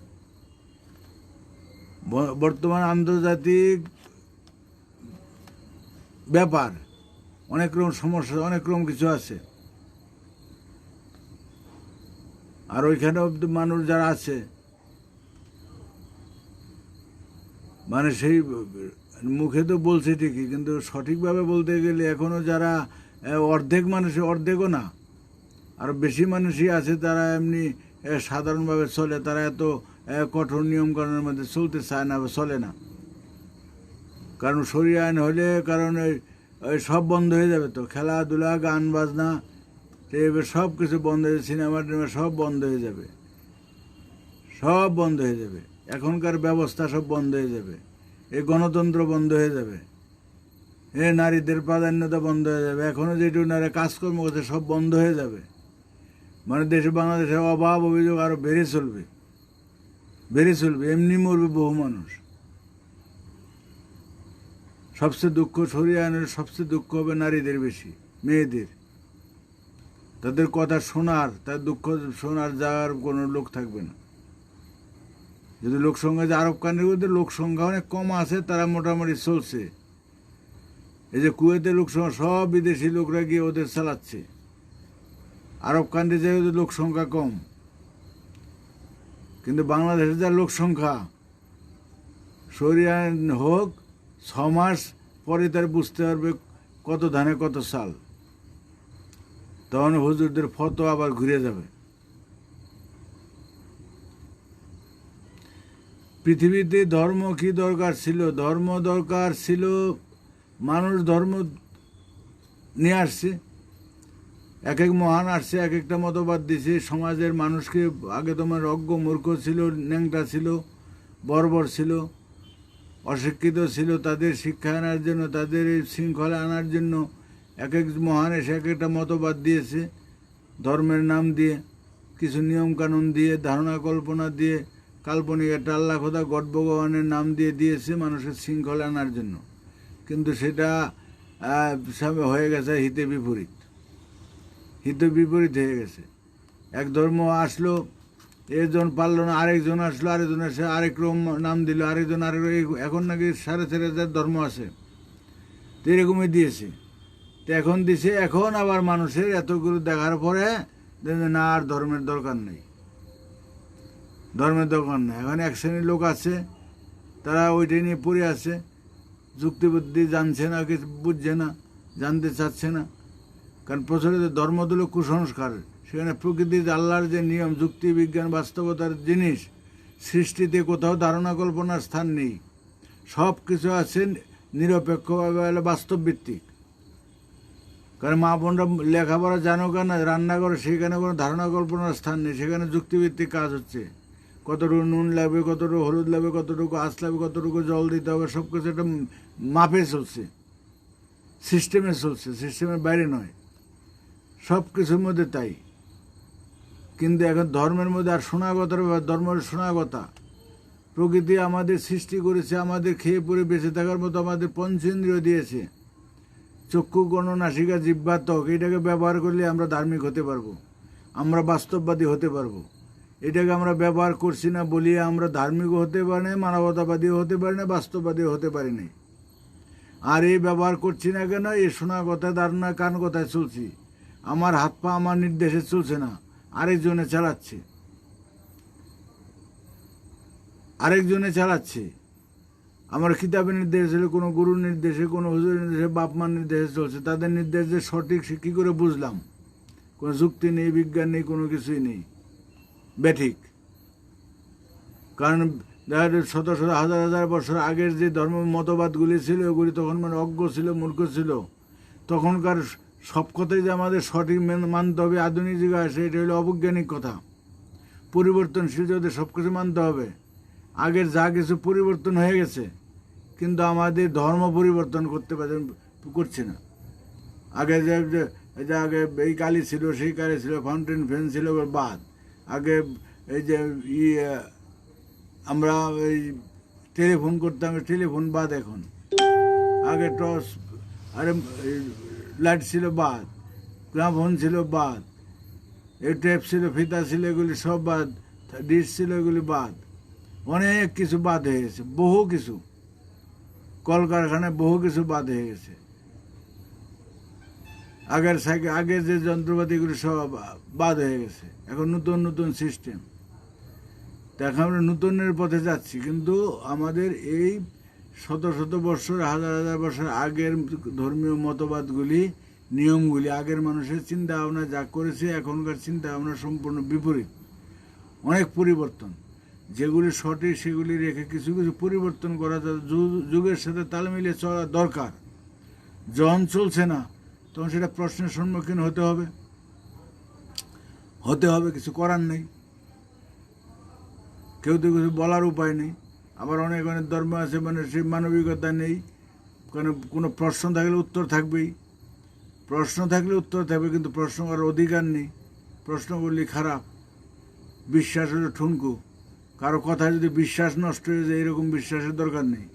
A: বর্তমান আন্তর্জাতিক ব্যাপার, অনেক রকম সমস্যা, অনেক রকম কিছু আছে। আর ওইখানে মানুষ যারা আছে, মানে সেই মুখে তো বলছে ঠিকই, কিন্তু সঠিকভাবে বলতে গেলে এখনো যারা অর্ধেক মানুষের, অর্ধেকও না, আর বেশি মানুষই আছে তারা এমনি সাধারণভাবে চলে, তারা এত কঠোর নিয়মকানুনের মধ্যে চলতে চায় না, চলে না। কারণ শরিয়া আইন হলে, কারণ ওই সব বন্ধ হয়ে যাবে, তো খেলাধুলা, গান বাজনা, এবার সব কিছু বন্ধ হয়ে যাবে, সিনেমা টিনেমা সব বন্ধ হয়ে যাবে, সব বন্ধ হয়ে যাবে। এখনকার ব্যবস্থা সব বন্ধ হয়ে যাবে, এই গণতন্ত্র বন্ধ হয়ে যাবে, নারীদের প্রাধান্যতা বন্ধ হয়ে যাবে, এখনও যেটু নারী কাজকর্ম করছে সব বন্ধ হয়ে যাবে। মানে দেশে বাংলাদেশে অভাব অভিযোগ আরও বেড়ে চলবে, এমনি মরবে বহু মানুষ। সবচেয়ে দুঃখ সরিয়ে আনার সবচেয়ে দুঃখ হবে নারীদের বেশি, মেয়েদের। তাদের কথা শোনার, তার দুঃখ শোনার যাওয়ার কোনো লোক থাকবে না। যদি লোক সংখ্যা, যে আরব কান্ট্রির মধ্যে লোক সংখ্যা অনেক কম আছে, তারা মোটামুটি চলছে। এই যে কুয়েতের লোক সংখ্যা, সব বিদেশি লোকরা গিয়ে ওদের চালাচ্ছে। আরব কান্ট্রি যে লোক সংখ্যা কম, কিন্তু বাংলাদেশের যা লোক সংখ্যা, সরিয়ে হোক 6 মাস পরে তার বুঝতে পারবে কত ধানে কত চাল। তখন হুজুরদের ফতোয়া আবার ঘুরে যাবে। পৃথিবীতে ধর্ম কি দরকার ছিল? ধর্ম দরকার ছিল, মানুষ ধর্ম নিয়ে আসছে, এক এক মহান আসছে, এক একটা মতবাদ দিছে সমাজের মানুষকে। আগে তোমার অজ্ঞ মূর্খ ছিল, ন্যাংটা ছিল, বর্বর ছিল, অশিক্ষিত ছিল, তাদের শিক্ষা আনার জন্য, তাদের এই শৃঙ্খলা আনার জন্য এক এক মহান এসে এক একটা মতবাদ দিয়েছে, ধর্মের নাম দিয়ে, কিছু নিয়মকানুন দিয়ে, ধারণা কল্পনা দিয়ে, কাল্পনিক একটা আল্লাহ খোদা গড ভগবানের নাম দিয়ে দিয়েছে মানুষের শৃঙ্খলা আনার জন্য। কিন্তু সেটা হয়ে গেছে হিতে বিপরীত হয়ে গেছে। এক ধর্ম আসলো, একজন পারলো না, আরেকজন আসলো, আরেকজন এসে আরেক রকম নাম দিল, আরেকজন আরেক। এখন নাকি 4,500 ধর্ম আছে, তো এরকমই দিয়েছে। তো এখন দিছে, এখন আবার মানুষের এতগুলো দেখার পরে না, আর ধর্মের দরকার নেই। এখন এক শ্রেণীর লোক আছে, তারা ওইটাই নিয়ে পড়ে আছে, যুক্তিবুদ্ধি জানছে না, কিছু বুঝছে না, জানতে চাচ্ছে না। কারণ প্রচলিত ধর্ম হলো কুসংস্কার, সেখানে প্রকৃতির আল্লাহর যে নিয়ম, যুক্তি বিজ্ঞান বাস্তবতার জিনিস, সৃষ্টিতে কোথাও ধারণা কল্পনার স্থান নেই। সব কিছু আছে নিরপেক্ষভাবে বাস্তবভিত্তিক। কারণ মা বোনরা লেখাপড়া জানো কেন, রান্না করে, সেখানে কোনো ধারণা কল্পনার স্থান নেই, সেখানে যুক্তিভিত্তিক কাজ হচ্ছে। কতটুকু নুন লাগবে, কতটুকু হলুদ লাগবে, কতটুকু আঁচ লাগবে, কতটুকু জল দিতে হবে, সব কিছু একটা মাপে চলছে, সিস্টেমে চলছে, সিস্টেমের বাইরে নয়, সব কিছুর মধ্যে তাই। কিন্তু এখন ধর্মের মধ্যে আর শোনাগতার ব্যাপার, ধর্মের শোনাগতা। প্রকৃতি আমাদের সৃষ্টি করেছে, আমাদের খেয়ে পরে বেঁচে থাকার মতো আমাদের পঞ্চেন্দ্রিয় দিয়েছে, চক্ষু, কর্ণ, নাসিকা, জিহ্বা, ত্বক। এটাকে ব্যবহার করলে আমরা ধার্মিক হতে পারবো, আমরা বাস্তববাদী হতে পারবো। এটাকে আমরা ব্যবহার করছি না বলিয়ে আমরা ধার্মিকও হতে পারি না, মানবতাবাদীও হতে পারি না, বাস্তববাদীও হতে পারি না। আর এই ব্যবহার করছি না কেন? এই শোনা কথা, ধারণা, কান কথায় চলছি। আমার হাত পা আমার নির্দেশে চলছে না, আরেকজনে চালাচ্ছে। আমার কিতাবের নির্দেশে ছিল, কোনো গুরুর নির্দেশে, কোনো হুজুরের নির্দেশে, বাপ মার নির্দেশে চলছে। তাদের নির্দেশ যে সঠিক সে কী করে বুঝলাম? কোনো যুক্তি নেই, বিজ্ঞান নেই, কোনো কিছুই নেই, ব্যাঠিক। কারণ দেখা যায় শত শত হাজার হাজার বছর আগের যে ধর্ম মতবাদগুলি ছিল, ওগুলি তখন মানে অজ্ঞ ছিল, মূর্খ ছিল। তখনকার সব কথাই যে আমাদের সঠিক মানতে হবে আধুনিক যুগে আসে, এটা হলো অবৈজ্ঞানিক কথা। পরিবর্তনশীল জগতে সব কিছু মানতে হবে। আগের যা কিছু পরিবর্তন হয়ে গেছে, কিন্তু আমাদের ধর্ম পরিবর্তন করছে না। আগে যে আগে এই কালি ছিল, সেই কালি ছিল, ফাউন্টেন ফ্যান ছিল, বাদ। আগে এই যে আমরা এই টেলিফোন করতাম, টেলিফোন বাদ এখন। আগে টর্চ, আরে লাইট ছিল বাদ, গ্রামফোন ছিল বাদ, এই টেপ ছিল, ফিতা ছিল, এগুলি সব বাদ, ডিশ ছিল, এগুলি বাদ। অনেক কিছু বাদ হয়ে গেছে, বহু কিছু, কলকারখানায় বহু কিছু বাদ হয়ে গেছে। আগের যে যন্ত্রপাতিগুলি সব বাদ হয়ে গেছে, এখন নতুন নতুন সিস্টেম। এখন আমরা নতুনের পথে যাচ্ছি, কিন্তু আমাদের এই শত শত বৎসর, হাজার হাজার বছর আগের ধর্মীয় মতবাদগুলি, নিয়মগুলি, আগের মানুষের চিন্তা ভাবনা যা করেছে, এখনকার চিন্তা ভাবনা সম্পূর্ণ বিপরীত। অনেক পরিবর্তন, যেগুলি সঠিক সেগুলি রেখে কিছু কিছু পরিবর্তন করা, যুগের সাথে তাল মিলিয়ে চলা দরকার। যখন চলছে না, তখন সেটা প্রশ্নের সম্মুখীন হতে হবে, কিছু করার নেই। কেউ তো কিছু বলার উপায় নেই। আবার অনেক অনেক ধর্ম আছে মানে সেই মানবিকতা নেই, কারণ কোনো প্রশ্ন থাকলে উত্তর থাকবেই, প্রশ্ন থাকলে উত্তর থাকবে, কিন্তু প্রশ্ন করার অধিকার নেই। প্রশ্ন করলেই খারাপ। বিশ্বাস হলো ঠুনকো। কারো কথায় যদি বিশ্বাস নষ্ট হয়ে যায়, এরকম বিশ্বাসের দরকার নেই।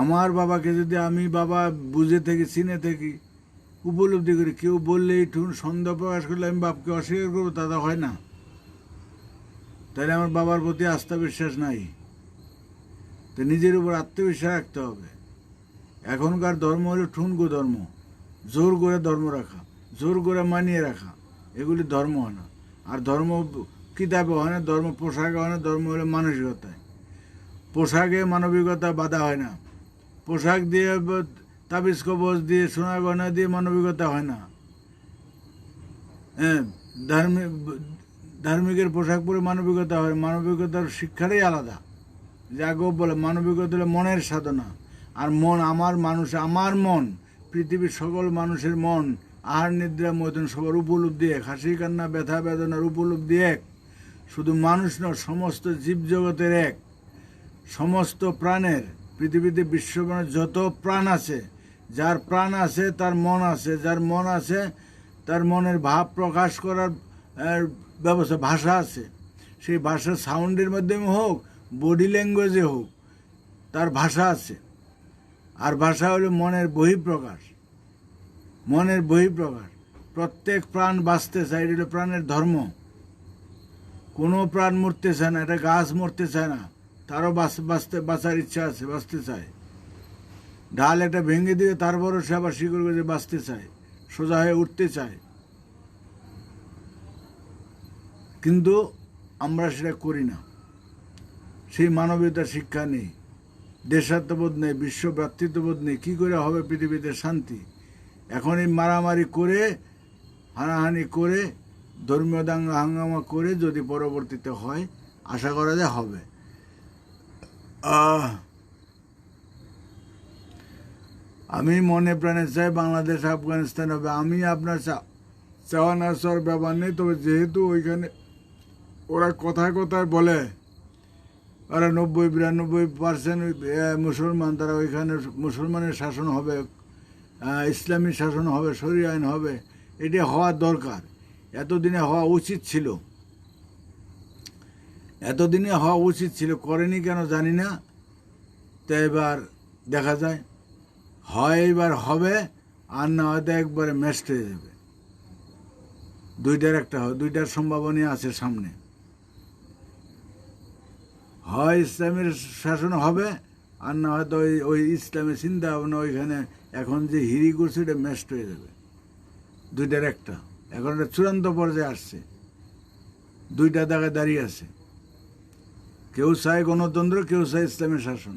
A: আমার বাবাকে যদি আমি বাবা বুঝে থাকি, চিনে থাকি, উপলব্ধি করি, কেউ বললেই সন্দেহ প্রকাশ করলে আমি বাপকে অস্বীকার করবো, তা হয় না। তাহলে আমার বাবার প্রতি আস্থা বিশ্বাস নাই। তো নিজের উপর আত্মবিশ্বাস রাখতে হবে। এখনকার ধর্ম হলো ঠুনকো ধর্ম, জোর করে ধর্ম রাখা, জোর করে মানিয়ে রাখা, এগুলি ধর্ম হয় না। আর ধর্ম কিতাবে হয় না, ধর্ম পোশাকে হয় না, ধর্ম হলো মানসিকতায়। পোশাকে মানবিকতা বাধা হয় না। পোশাক দিয়ে, তাবিজ কবজ দিয়ে, সোনা গয়না দিয়ে মানবিকতা হয় না। হ্যাঁ, ধার্মিকের পোশাক পরে মানবিকতা হয়। মানবিকতার শিক্ষাটাই আলাদা। যাগো বলে মানবিকতা হলো মনের সাধনা। আর মন, আমার মন, পৃথিবীর সকল মানুষের মন, আহার নিদ্রা মতন সবার উপলব্ধি এক, হাসি কান্না ব্যথা বেদনার উপলব্ধি এক। শুধু মানুষ নয়, সমস্ত জীবজগতের এক। সমস্ত প্রাণের, পৃথিবীতে বিশ্বব্রহ্মাণ্ড যত প্রাণ আছে, যার প্রাণ আছে তার মন আছে, যার মন আছে তার মনের ভাব প্রকাশ করার ব্যবস্থা, ভাষা আছে। সেই ভাষা সাউন্ডের মাধ্যমে হোক, বডি ল্যাঙ্গুয়েজে হোক, তার ভাষা আছে। আর ভাষা হলো মনের বহিঃপ্রকাশ, মনের বহিঃপ্রকাশ। প্রত্যেক প্রাণ বাঁচতে চায়, এটা হলো প্রাণের ধর্ম। কোনো প্রাণ মরতে চায় না, এটা গাছ মরতে চায় না, তারও বাঁচার ইচ্ছা আছে, বাঁচতে চায়। ডাল একটা ভেঙে দিয়ে তারপরও সে আবার শিকড় করে বাঁচতে চায়, সোজা হয়ে উঠতে চায়। কিন্তু আমরা সেটা করি না। সেই মানবীয়তার শিক্ষা নেই, দেশাত্মবোধ নেই, বিশ্ব ভ্রাতৃত্ববোধ নেই। কী করে হবে পৃথিবীতে শান্তি? এখন এই মারামারি করে, হানাহানি করে, ধর্মীয় দাঙ্গা হাঙ্গামা করে যদি পরবর্তীতে হয়, আশা করা যায় হবে। আমি মনে প্রাণে চাই বাংলাদেশ আফগানিস্তান হবে। আমি আপনার চাওয়া না চাওয়ার ব্যাপার নেই। তবে যেহেতু ওইখানে ওরা কথায় কথায় বলে ওরা 90-92% মুসলমান, তারা ওইখানে মুসলমানের শাসন হবে, ইসলামী শাসন হবে, শরিয়া আইন হবে, এটা হওয়ার দরকার। এতদিনে হওয়া উচিত ছিল, এতদিনে হওয়া উচিত ছিল, করেনি কেন জানি না। তো এবার দেখা যায়, হয় এবার হবে, আর না হয়তো একবারে মেস্ট হয়ে যাবে। দুইটার একটা হয়, দুইটার সম্ভাবনা আছে সামনে। হয় ইসলামের শাসন হবে, আর না হয়তো ওই ইসলামের চিন্তা ভাবনা ওইখানে এখন যে হিরি করছে এটা মেস্ট হয়ে যাবে। দুইটার একটা, এখন একটা চূড়ান্ত পর্যায়ে আসছে, দুইটা জায়গায় দাঁড়িয়ে আছে। কেউ চায় গণতন্ত্র, কেউ চায় ইসলামের শাসন।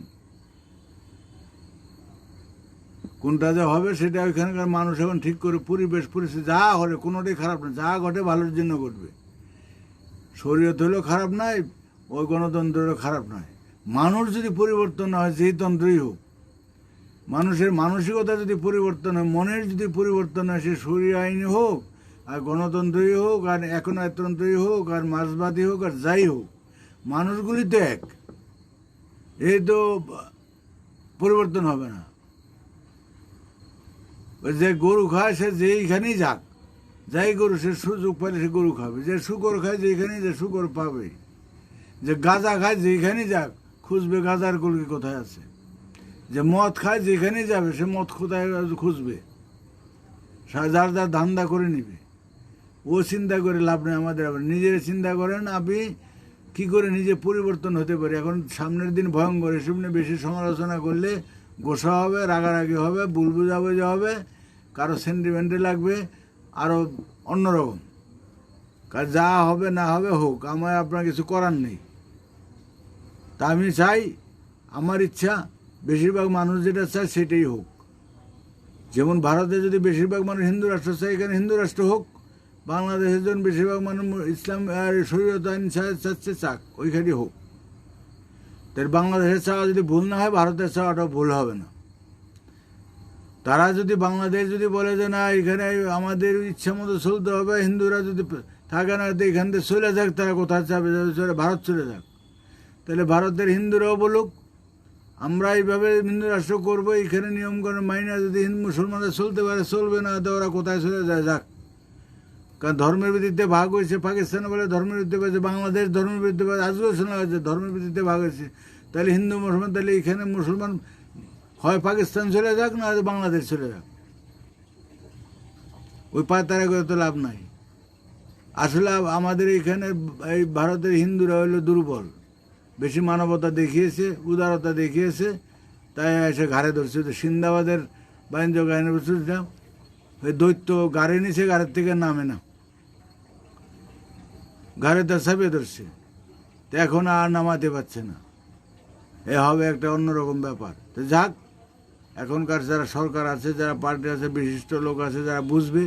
A: কোনটা যে হবে সেটা ওইখানকার মানুষ এখন ঠিক করে, পরিবেশ পরিস্থিতি যা হলে কোনোটাই খারাপ না, যা ঘটে ভালোর জন্য ঘটবে। শরীয়ত হলেও খারাপ নয়, ওই গণতন্ত্র হলেও খারাপ নয়। মানুষ যদি পরিবর্তন না হয়, যেই তন্ত্রই হোক, মানুষের মানসিকতা যদি পরিবর্তন হয়, মনের যদি পরিবর্তন হয়, সে শরীর আইনি হোক, আর গণতন্ত্রই হোক, আর একনায়তন্ত্রই হোক, আর মার্ক্সবাদী হোক, আর যাই হোক, মানুষগুলি তো এক। এই তো পরিবর্তন হবে না। যে গরু খায় সে যেইখানেই যাক, যাই গরু, সে সুযোগ পাইলে সে গরু খাবে। যে শুকর খায় যেইখানেই, যে শুকর পাবে। যে গাঁজা খায় যেইখানেই যাক, খুঁজবে গাঁজার কলকি কোথায় আছে। যে মদ খায় যেখানেই যাবে, সে মদ কোথায় খুঁজবে, যার যার ধান্দা করে নিবে। ও চিন্তা করে লাভ নেই। আমাদের আবার নিজের চিন্তা করেন আপনি কী করে নিজে পরিবর্তন হতে পারে। এখন সামনের দিন ভয়ঙ্কর, এসব নিয়ে বেশি সমালোচনা করলে গোসা হবে, রাগারাগি হবে, ভুল বুঝাবুঝি হবে, কারো সেন্টিমেন্টে লাগবে, আরও অন্যরকম। কার যা হবে না হবে হোক, আমার আপনার কিছু করার নেই। তা আমি চাই, আমার ইচ্ছা বেশিরভাগ মানুষ যেটা চায় সেটাই হোক। যেমন ভারতে যদি বেশিরভাগ মানুষ হিন্দু রাষ্ট্র চায়, এখানে হিন্দু রাষ্ট্র হোক। বাংলাদেশের জন্য বেশিরভাগ মানুষ ইসলাম আর শরীয়ত আইন চাচ্ছে, চাক, ওইখানেই হোক। তাই বাংলাদেশের চাওয়া যদি ভুল না হয়, ভারতের চাওয়াটাও ভুল হবে না। তারা যদি বাংলাদেশ যদি বলে যে না, এখানে আমাদের ইচ্ছা মতো চলতে হবে, হিন্দুরা যদি থাকে না, তো এখান থেকে চলে যাক, তারা কোথায় যাবে, ভারত চলে যাক। তাহলে ভারতের হিন্দুরাও বলুক, আমরা এইভাবে হিন্দু রাষ্ট্র করবো, এখানে নিয়মকানুন মাইনা যদি হিন্দু মুসলমানরা চলতে পারে, চলবে না তো ওরা কোথায় চলে যায় যাক। কারণ ধর্মের ভিত্তিতে ভাগ হয়েছে, পাকিস্তানে বলে ধর্মের ভিত্তিতে হয়েছে, বাংলাদেশ ধর্মের ভিত্তিতে আজও শোনা হয়েছে ধর্মের ভিত্তিতে ভাগ হয়েছে। তাহলে হিন্দু মুসলমান, তাহলে এখানে মুসলমান হয় পাকিস্তান চলে যাক, না বাংলাদেশ চলে যাক, ওই পাতারা করে তো লাভ নাই। আসলে আমাদের এখানে এই ভারতের হিন্দুরা হলো দুর্বল, বেশি মানবতা দেখিয়েছে, উদারতা দেখিয়েছে, তাই এসে ঘাড়ে ধরছে। তো সিন্দাবাদের বাণিজ্য গাহিনী বুঝছিলাম, ওই দৈত্য গাড়ি নিচে, গাড়ির থেকে নামে না, ঘাড়ে তার চাপিয়ে ধরছে, তো এখন আর নামাতে পারছে না। এ হবে একটা অন্যরকম ব্যাপার। তো যাক, এখনকার যারা সরকার আছে, যারা পার্টি আছে, বিশিষ্ট লোক আছে, যারা বুঝবে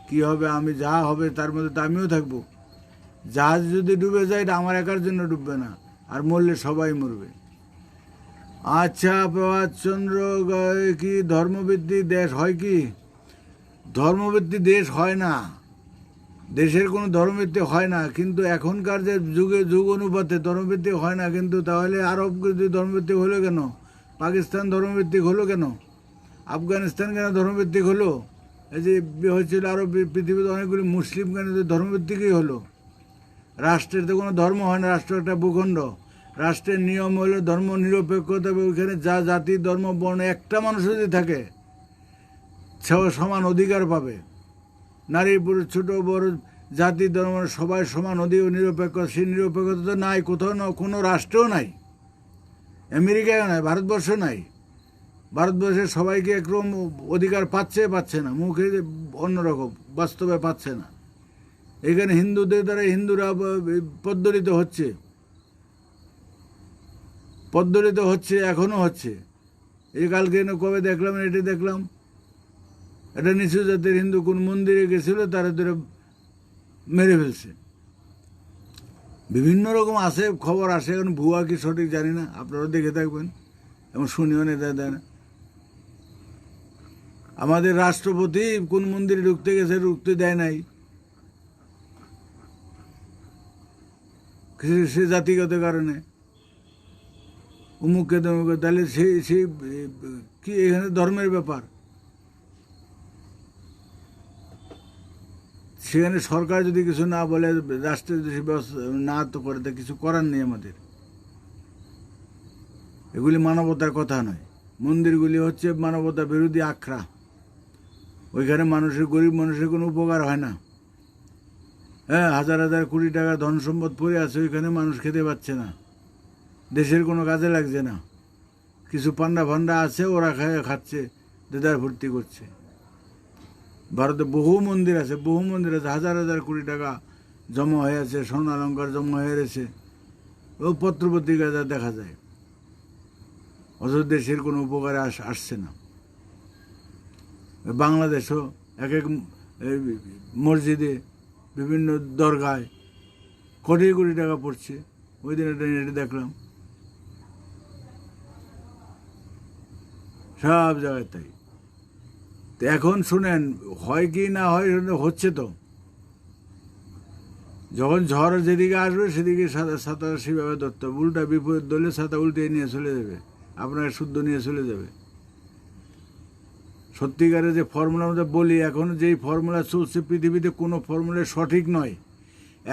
A: কি হবে, আমি যা হবে তার মধ্যে তো আমিও থাকবো। জাহাজ যদি ডুবে যায়, এটা আমার একার জন্য ডুববে না, আর মরলে সবাই মরবে। আচ্ছা প্রভাতচন্দ্র, কি ধর্মভিত্তিক দেশ হয়? কি ধর্মভিত্তিক দেশ হয় না, দেশের কোনো ধর্মভিত্তিক হয় না। কিন্তু এখনকার যে যুগ অনুপাতে ধর্মভিত্তিক হয় না। কিন্তু তাহলে আরব যদি ধর্মভিত্তিক হলো কেন? পাকিস্তান ধর্মভিত্তিক হলো কেন? আফগানিস্তান কেন ধর্মভিত্তিক হলো? এই যে হয়েছিল আরো পৃথিবীতে অনেকগুলি মুসলিম কেন ধর্মভিত্তিকই হলো? রাষ্ট্রের তো কোনো ধর্ম হয় না, রাষ্ট্র একটা ভূখণ্ড। রাষ্ট্রের নিয়ম হলো ধর্ম নিরপেক্ষতা। ওইখানে যা জাতি ধর্ম বর্ণ একটা মানুষ যদি থাকে, সমান অধিকার পাবে। নারী পুরুষ ছোট বড় জাতি ধর্ম সবাই সমান অধিকার, নিরপেক্ষ। সেই নিরপেক্ষতা তো নাই কোথাও, না কোনো রাষ্ট্রেও নাই, আমেরিকায় নাই, ভারতবর্ষ নাই। ভারতবর্ষে সবাইকে একরকম অধিকার পাচ্ছে না, মুখে অন্যরকম, বাস্তবে পাচ্ছে না। এখানে হিন্দুদের দ্বারা হিন্দুরা পদ্দলিত হচ্ছে, এখনো হচ্ছে। এই কালকে কবে দেখলাম, এটি দেখলাম, এটা নিচু জাতের হিন্দু কোন মন্দিরে গেছিল, তারা ধরে মেরে ফেলছে। বিভিন্ন রকম আছে, খবর আসে, এখন ভুয়া কি সঠিক জানি না, আপনারা দেখে থাকবেন এবং শুনিও নেতা দেয় না। আমাদের রাষ্ট্রপতি কোন মন্দিরে ঢুকতে গেছে, ঢুকতে দেয় নাই, সে জাতিগত কারণে, উমুককে তমুককে। তাহলে সেই কি এখানে ধর্মের ব্যাপার? সেখানে সরকার যদি কিছু না বলে, রাষ্ট্রের যদি ব্যবস্থা না তো করে, তা কিছু করার নেই আমাদের। এগুলি মানবতার কথা নয়। মন্দিরগুলি হচ্ছে মানবতা বিরোধী আখড়া। ওইখানে মানুষের, গরিব মানুষের কোনো উপকার হয় না। হ্যাঁ, হাজার হাজার কোটি টাকা ধন সম্পদ পড়ে আছে, ওইখানে মানুষ খেতে পাচ্ছে না, দেশের কোনো কাজে লাগছে না। কিছু পান্ডা ফান্ডা আছে, ওরা খাচ্ছে, দেদার ভর্তি করছে। ভারতে বহু মন্দির আছে, হাজার হাজার কোটি টাকা জমা হয়ে আছে, স্বর্ণ অলঙ্কার জমা হয়ে রয়েছে, ও পত্রপত্রিকা যা দেখা যায়। অথচ দেশের কোনো উপকারে আসছে না। বাংলাদেশও এক এক মসজিদে, বিভিন্ন দরগায় কোটি কোটি টাকা পড়ছে। ওই দিন এটা নেটে দেখলাম, সব জায়গায় তাই। তো এখন শুনেন, হয় কি না হয়, হচ্ছে তো। যখন ঝড় যেদিকে আসবে, সেদিকে ছাতা সেভাবে ধরতে হবে। উল্টা বিপরীত দলে ছাতা উল্টে নিয়ে চলে যাবে, আপনাকে শুদ্ধ নিয়ে চলে যাবে। সত্যিকারে যে ফর্মুলা আমরা বলি, এখন যেই ফর্মুলা চলছে পৃথিবীতে, কোনো ফর্মুলা সঠিক নয়।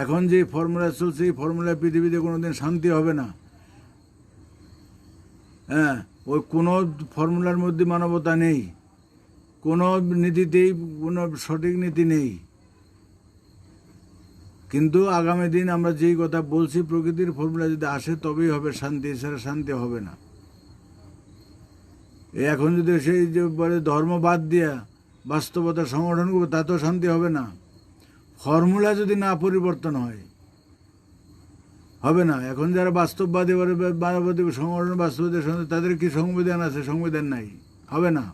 A: এখন যে ফর্মুলা চলছে, এই ফর্মুলা পৃথিবীতে কোনোদিন শান্তি হবে না। হ্যাঁ, ওই কোনো ফর্মুলার মধ্যে মানবতা নেই, কোনো নীতিতেই কোনো সঠিক নীতি নেই। কিন্তু আগামী দিন আমরা যেই কথা বলছি, প্রকৃতির ফর্মুলা যদি আসে তবেই হবে শান্তি, এছাড়া শান্তি হবে না। এখন যদি সেই যে বলে ধর্ম বাদ দিয়া বাস্তবতা সংগঠন করবে, তাতেও শান্তি হবে না। ফর্মুলা যদি না পরিবর্তন হবে না। এখন যারা বাস্তববাদী মানববাদী সংগঠন, বাস্তববাদী, তাদের কি সংবিধান আছে? সংবিধান নাই, হবে না।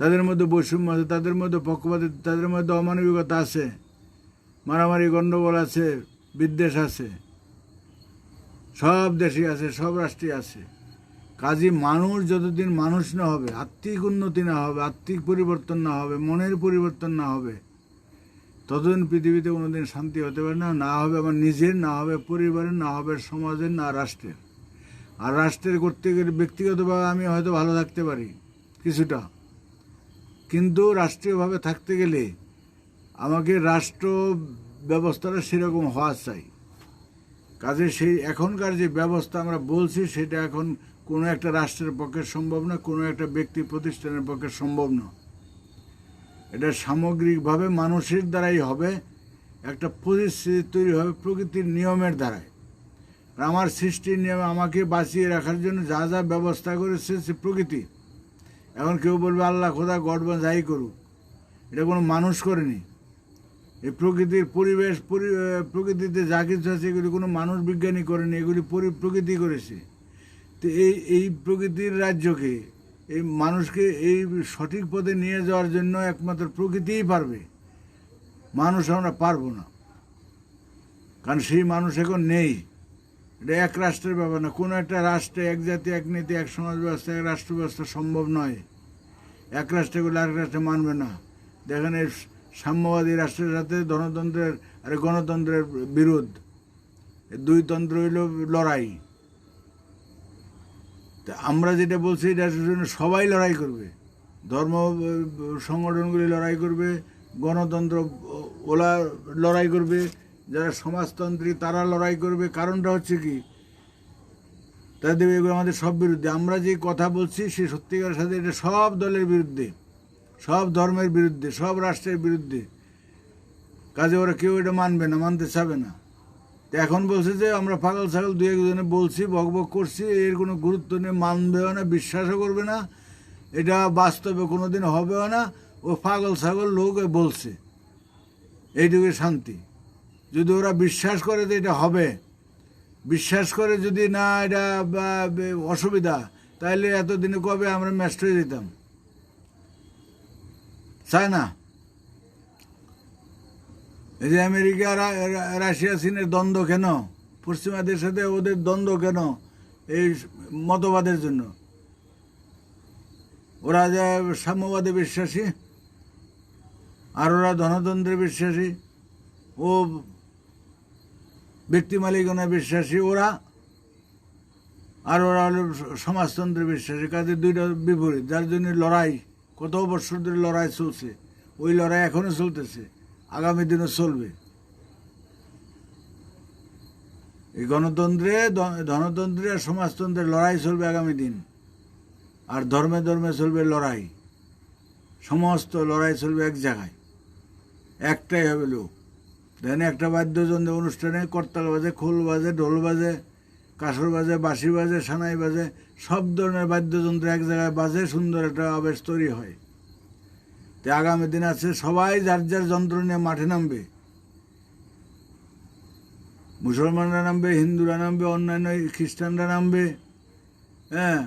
A: তাদের মধ্যে বৈষম্য আছে, তাদের মধ্যে পক্ষপাতী, তাদের মধ্যে অমানবিকতা আছে, মারামারি গণ্ডগোল আছে, বিদ্বেষ আছে, সব দেশে আছে, সব রাষ্ট্রে আছে। কাজে মানুষ যতদিন মানুষ না হবে, আত্মিক উন্নতি না হবে, আত্মিক পরিবর্তন না হবে, মনের পরিবর্তন না হবে, ততদিন পৃথিবীতে কোনোদিন শান্তি হতে পারে না। না হবে আমার নিজের, না হবে পরিবারের, না হবে সমাজের, না রাষ্ট্রের। আর রাষ্ট্রের করতে গেলে ব্যক্তিগতভাবে আমি হয়তো ভালো থাকতে পারি কিছুটা, কিন্তু রাষ্ট্রীয়ভাবে থাকতে গেলে আমাকে রাষ্ট্র ব্যবস্থাটা সেরকম হওয়া চাই। কাজে সেই এখনকার যে ব্যবস্থা আমরা বলছি সেটা এখন কোনো একটা রাষ্ট্রের পক্ষে সম্ভব না, কোনো একটা ব্যক্তি প্রতিষ্ঠানের পক্ষে সম্ভব না। এটা সামগ্রিকভাবে মানুষের দ্বারাই হবে, একটা পরিস্থিতি তৈরি হবে প্রকৃতির নিয়মের দ্বারাই। আর আমার সৃষ্টির নিয়মে আমাকে বাঁচিয়ে রাখার জন্য যা যা ব্যবস্থা করেছে সে প্রকৃতি। এখন কেউ বলবে আল্লাহ খোদা গড বা যাই করুক, এটা কোনো মানুষ করেনি। এই প্রকৃতির পরিবেশ প্রকৃতিতে যা কিছু আছে এগুলি কোনো মানুষ বিজ্ঞানী করেনি, এগুলি প্রকৃতি করেছে। তো এই প্রকৃতির রাজ্যকে, এই মানুষকে এই সঠিক পথে নিয়ে যাওয়ার জন্য একমাত্র প্রকৃতিই পারবে, মানুষ আমরা পারবো না। কারণ সেই মানুষ এখন নেই। এটা এক রাষ্ট্রের ব্যাপার না, কোনো একটা রাষ্ট্রে এক জাতি এক নীতি এক সমাজ ব্যবস্থা এক রাষ্ট্র ব্যবস্থা সম্ভব নয়। এক রাষ্ট্রগুলো আরেক রাষ্ট্রে মানবে না। দেখেন এই সাম্যবাদী রাষ্ট্রের সাথে ধনতন্ত্রের আর গণতন্ত্রের বিরোধ, দুই তন্ত্র হইল লড়াই। তা আমরা যেটা বলছি এটার জন্য সবাই লড়াই করবে, ধর্ম সংগঠনগুলি লড়াই করবে, গণতন্ত্র ওলা লড়াই করবে, যারা সমাজতন্ত্রী তারা লড়াই করবে। কারণটা হচ্ছে কি, তাদের এগুলো আমাদের সব বিরুদ্ধে। আমরা যে কথা বলছি সে সত্যিকারের সাথে এটা সব দলের বিরুদ্ধে, সব ধর্মের বিরুদ্ধে, সব রাষ্ট্রের বিরুদ্ধে। কাজে ওরা কেউ এটা মানবে না, মানতে চাবে না। তো এখন বলছে যে আমরা পাগল ছাগল দু একজনে বলছি, বকবক করছি, এর কোনো গুরুত্ব নেই, মানবেও না, বিশ্বাসও করবে না, এটা বাস্তবে কোনো দিন হবেও না। ও পাগল ছাগল লোক বলছে, এইটুকু শান্তি। যদি ওরা বিশ্বাস করে যে এটা হবে, বিশ্বাস করে যদি না এটা অসুবিধা, তাহলে এতদিনে কবে আমরা ম্যাস্ট হয়ে যেতাম। চায় না। এই যে আমেরিকা রাশিয়া চীনের দ্বন্দ্ব কেন, পশ্চিমাদের সাথে ওদের দ্বন্দ্ব কেন? এই মতবাদের জন্য। ওরা যে সাম্যবাদে বিশ্বাসী, আর ওরা ধনতন্ত্রে বিশ্বাসী, ও ব্যক্তি মালিকানায় বিশ্বাসী ওরা, আর ওরা হলো সমাজতন্ত্রে বিশ্বাসী। কাজে দুইটা বিপরীত, যার জন্য লড়াই কত বছর ধরে লড়াই চলছে, ওই লড়াই এখনো চলতেছে, আগামী দিনও চলবে। এই ধনতন্ত্রে আর সমাজতন্ত্রের লড়াই চলবে আগামী দিন। আর ধর্মে ধর্মে চলবে লড়াই, সমস্ত লড়াই চলবে এক জায়গায়, একটাই হবে লোক। দেখেন একটা বাদ্যযন্ত্র অনুষ্ঠানে করতাল বাজে, খোল বাজে, ঢোল বাজে, কাসর বাজে, বাঁশি বাজে, সানাই বাজে, সব ধরনের বাদ্যযন্ত্র এক জায়গায় বাজে, সুন্দর একটা আবেশ তৈরি হয়। তো আগামী দিন আছে সবাই যার যার যন্ত্র নিয়ে মাঠে নামবে, মুসলমানরা নামবে, হিন্দুরা নামবে, অন্যান্য খ্রিস্টানরা নামবে, হ্যাঁ,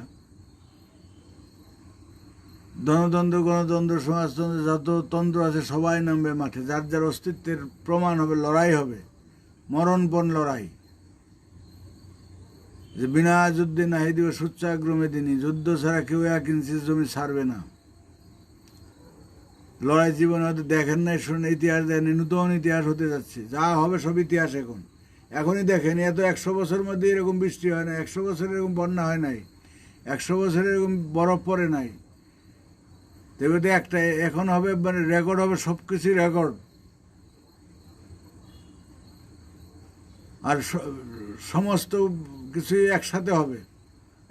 A: ধনতন্ত্র গণতন্ত্র সমাজতন্ত্র যত তন্ত্র আছে সবাই নামবে মাঠে, যার যার অস্তিত্বের প্রমাণ হবে, লড়াই হবে, মরণপণ লড়াই। যে বিনা যুদ্ধে নাহি দিব সূচ্যাগ্রমে দিনই, যুদ্ধ ছাড়া কেউ 1 ইঞ্চি জমি ছাড়বে না। লড়াই জীবনে হয়তো দেখেন নাই, শুনে ইতিহাস দেখেন, নূতন ইতিহাস হতে যাচ্ছে, যা হবে সব ইতিহাস। এখনই দেখেন, এত 100 বছরের মধ্যে এরকম বৃষ্টি হয় না, 100 বছর এরকম বন্যা হয় নাই, 100 বছর এরকম বরফ পড়ে নাই। তবে একটা এখন হবে, মানে রেকর্ড হবে, সব কিছুই রেকর্ড। আর সমস্ত কিছুই একসাথে হবে,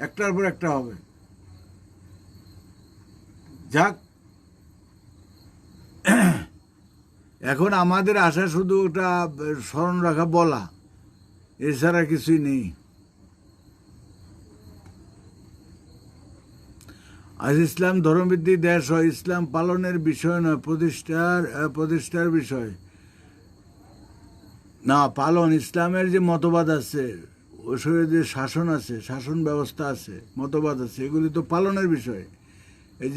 A: একটার পর একটা হবে। যাক, এখন আমাদের আশা শুধু ওটা স্মরণ রাখা, বলা, এছাড়া কিছুই নেই। আজ ইসলাম ধর্মভিত্তিক দেশ হয়, ইসলাম পালনের বিষয় নয়, প্রতিষ্ঠার বিষয় না। পালন, ইসলামের যে মতবাদ আছে, ওসবের যে শাসন আছে, শাসন ব্যবস্থা আছে, মতবাদ আছে, এগুলি তো পালনের বিষয়। এই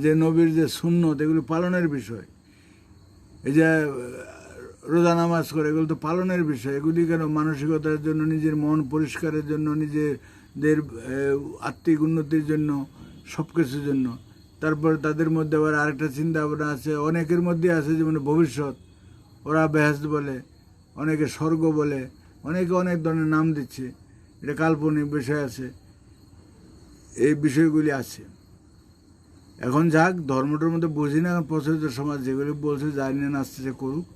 A: যে নবীর যে সুন্নত, এগুলি পালনের বিষয়। এই যে রোজা নামাজ করে, এগুলো তো পালনের বিষয়। এগুলি কেন? মানসিকতার জন্য, নিজের মন পরিষ্কারের জন্য, নিজেদের আত্মিক উন্নতির জন্য, সব কিছুর জন্য। তারপর তাদের মধ্যে আবার আরেকটা চিন্তা ভাবনা আছে, অনেকের মধ্যে আছে যেমন ভবিষ্যৎ, ওরা বেহেশত বলে, অনেকে স্বর্গ বলে, অনেকে অনেক ধরনের নাম দিচ্ছে, এটা কাল্পনিক বিষয় আছে, এই বিষয়গুলি আছে। এখন যাক, ধর্মটার মধ্যে বুঝি না, এখন প্রচলিত সমাজ যেগুলি বলছে জানি না, আসতেছে করুক।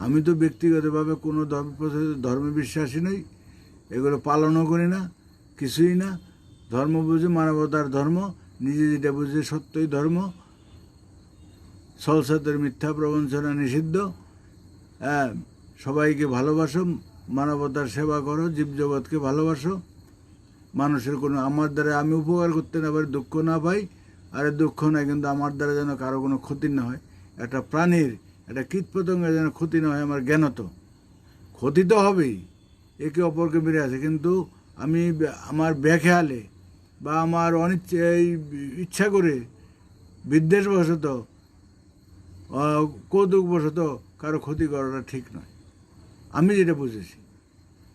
A: আমি তো ব্যক্তিগতভাবে কোনো প্রচলিত ধর্মে বিশ্বাসী নই, এগুলো পালনও করি না, কিছুই না। ধর্ম বুঝি মানবতার ধর্ম, নিজে যেটা বুঝে সত্যই ধর্ম। ছলছাতের মিথ্যা প্রবঞ্চনা নিষিদ্ধ। হ্যাঁ, সবাইকে ভালোবাসো, মানবতার সেবা করো, জীবজগৎকে ভালোবাসো। মানুষের কোনো, আমার দ্বারা আমি উপকার করতে না পারি, দুঃখ না পাই, আরে দুঃখ নয়, কিন্তু আমার দ্বারা যেন কারো কোনো ক্ষতি না হয়, একটা প্রাণীর, একটা কীটপতঙ্গের যেন ক্ষতি না হয় আমার জ্ঞানত। ক্ষতি তো হবেই, একে অপরকে বেড়ে আছে, কিন্তু আমি আমার বেখেয়ালে বা আমার ইচ্ছা করে বিদ্বেষবশত কৌতুকবশত কারো ক্ষতি করাটা ঠিক নয়, আমি যেটা বুঝেছি।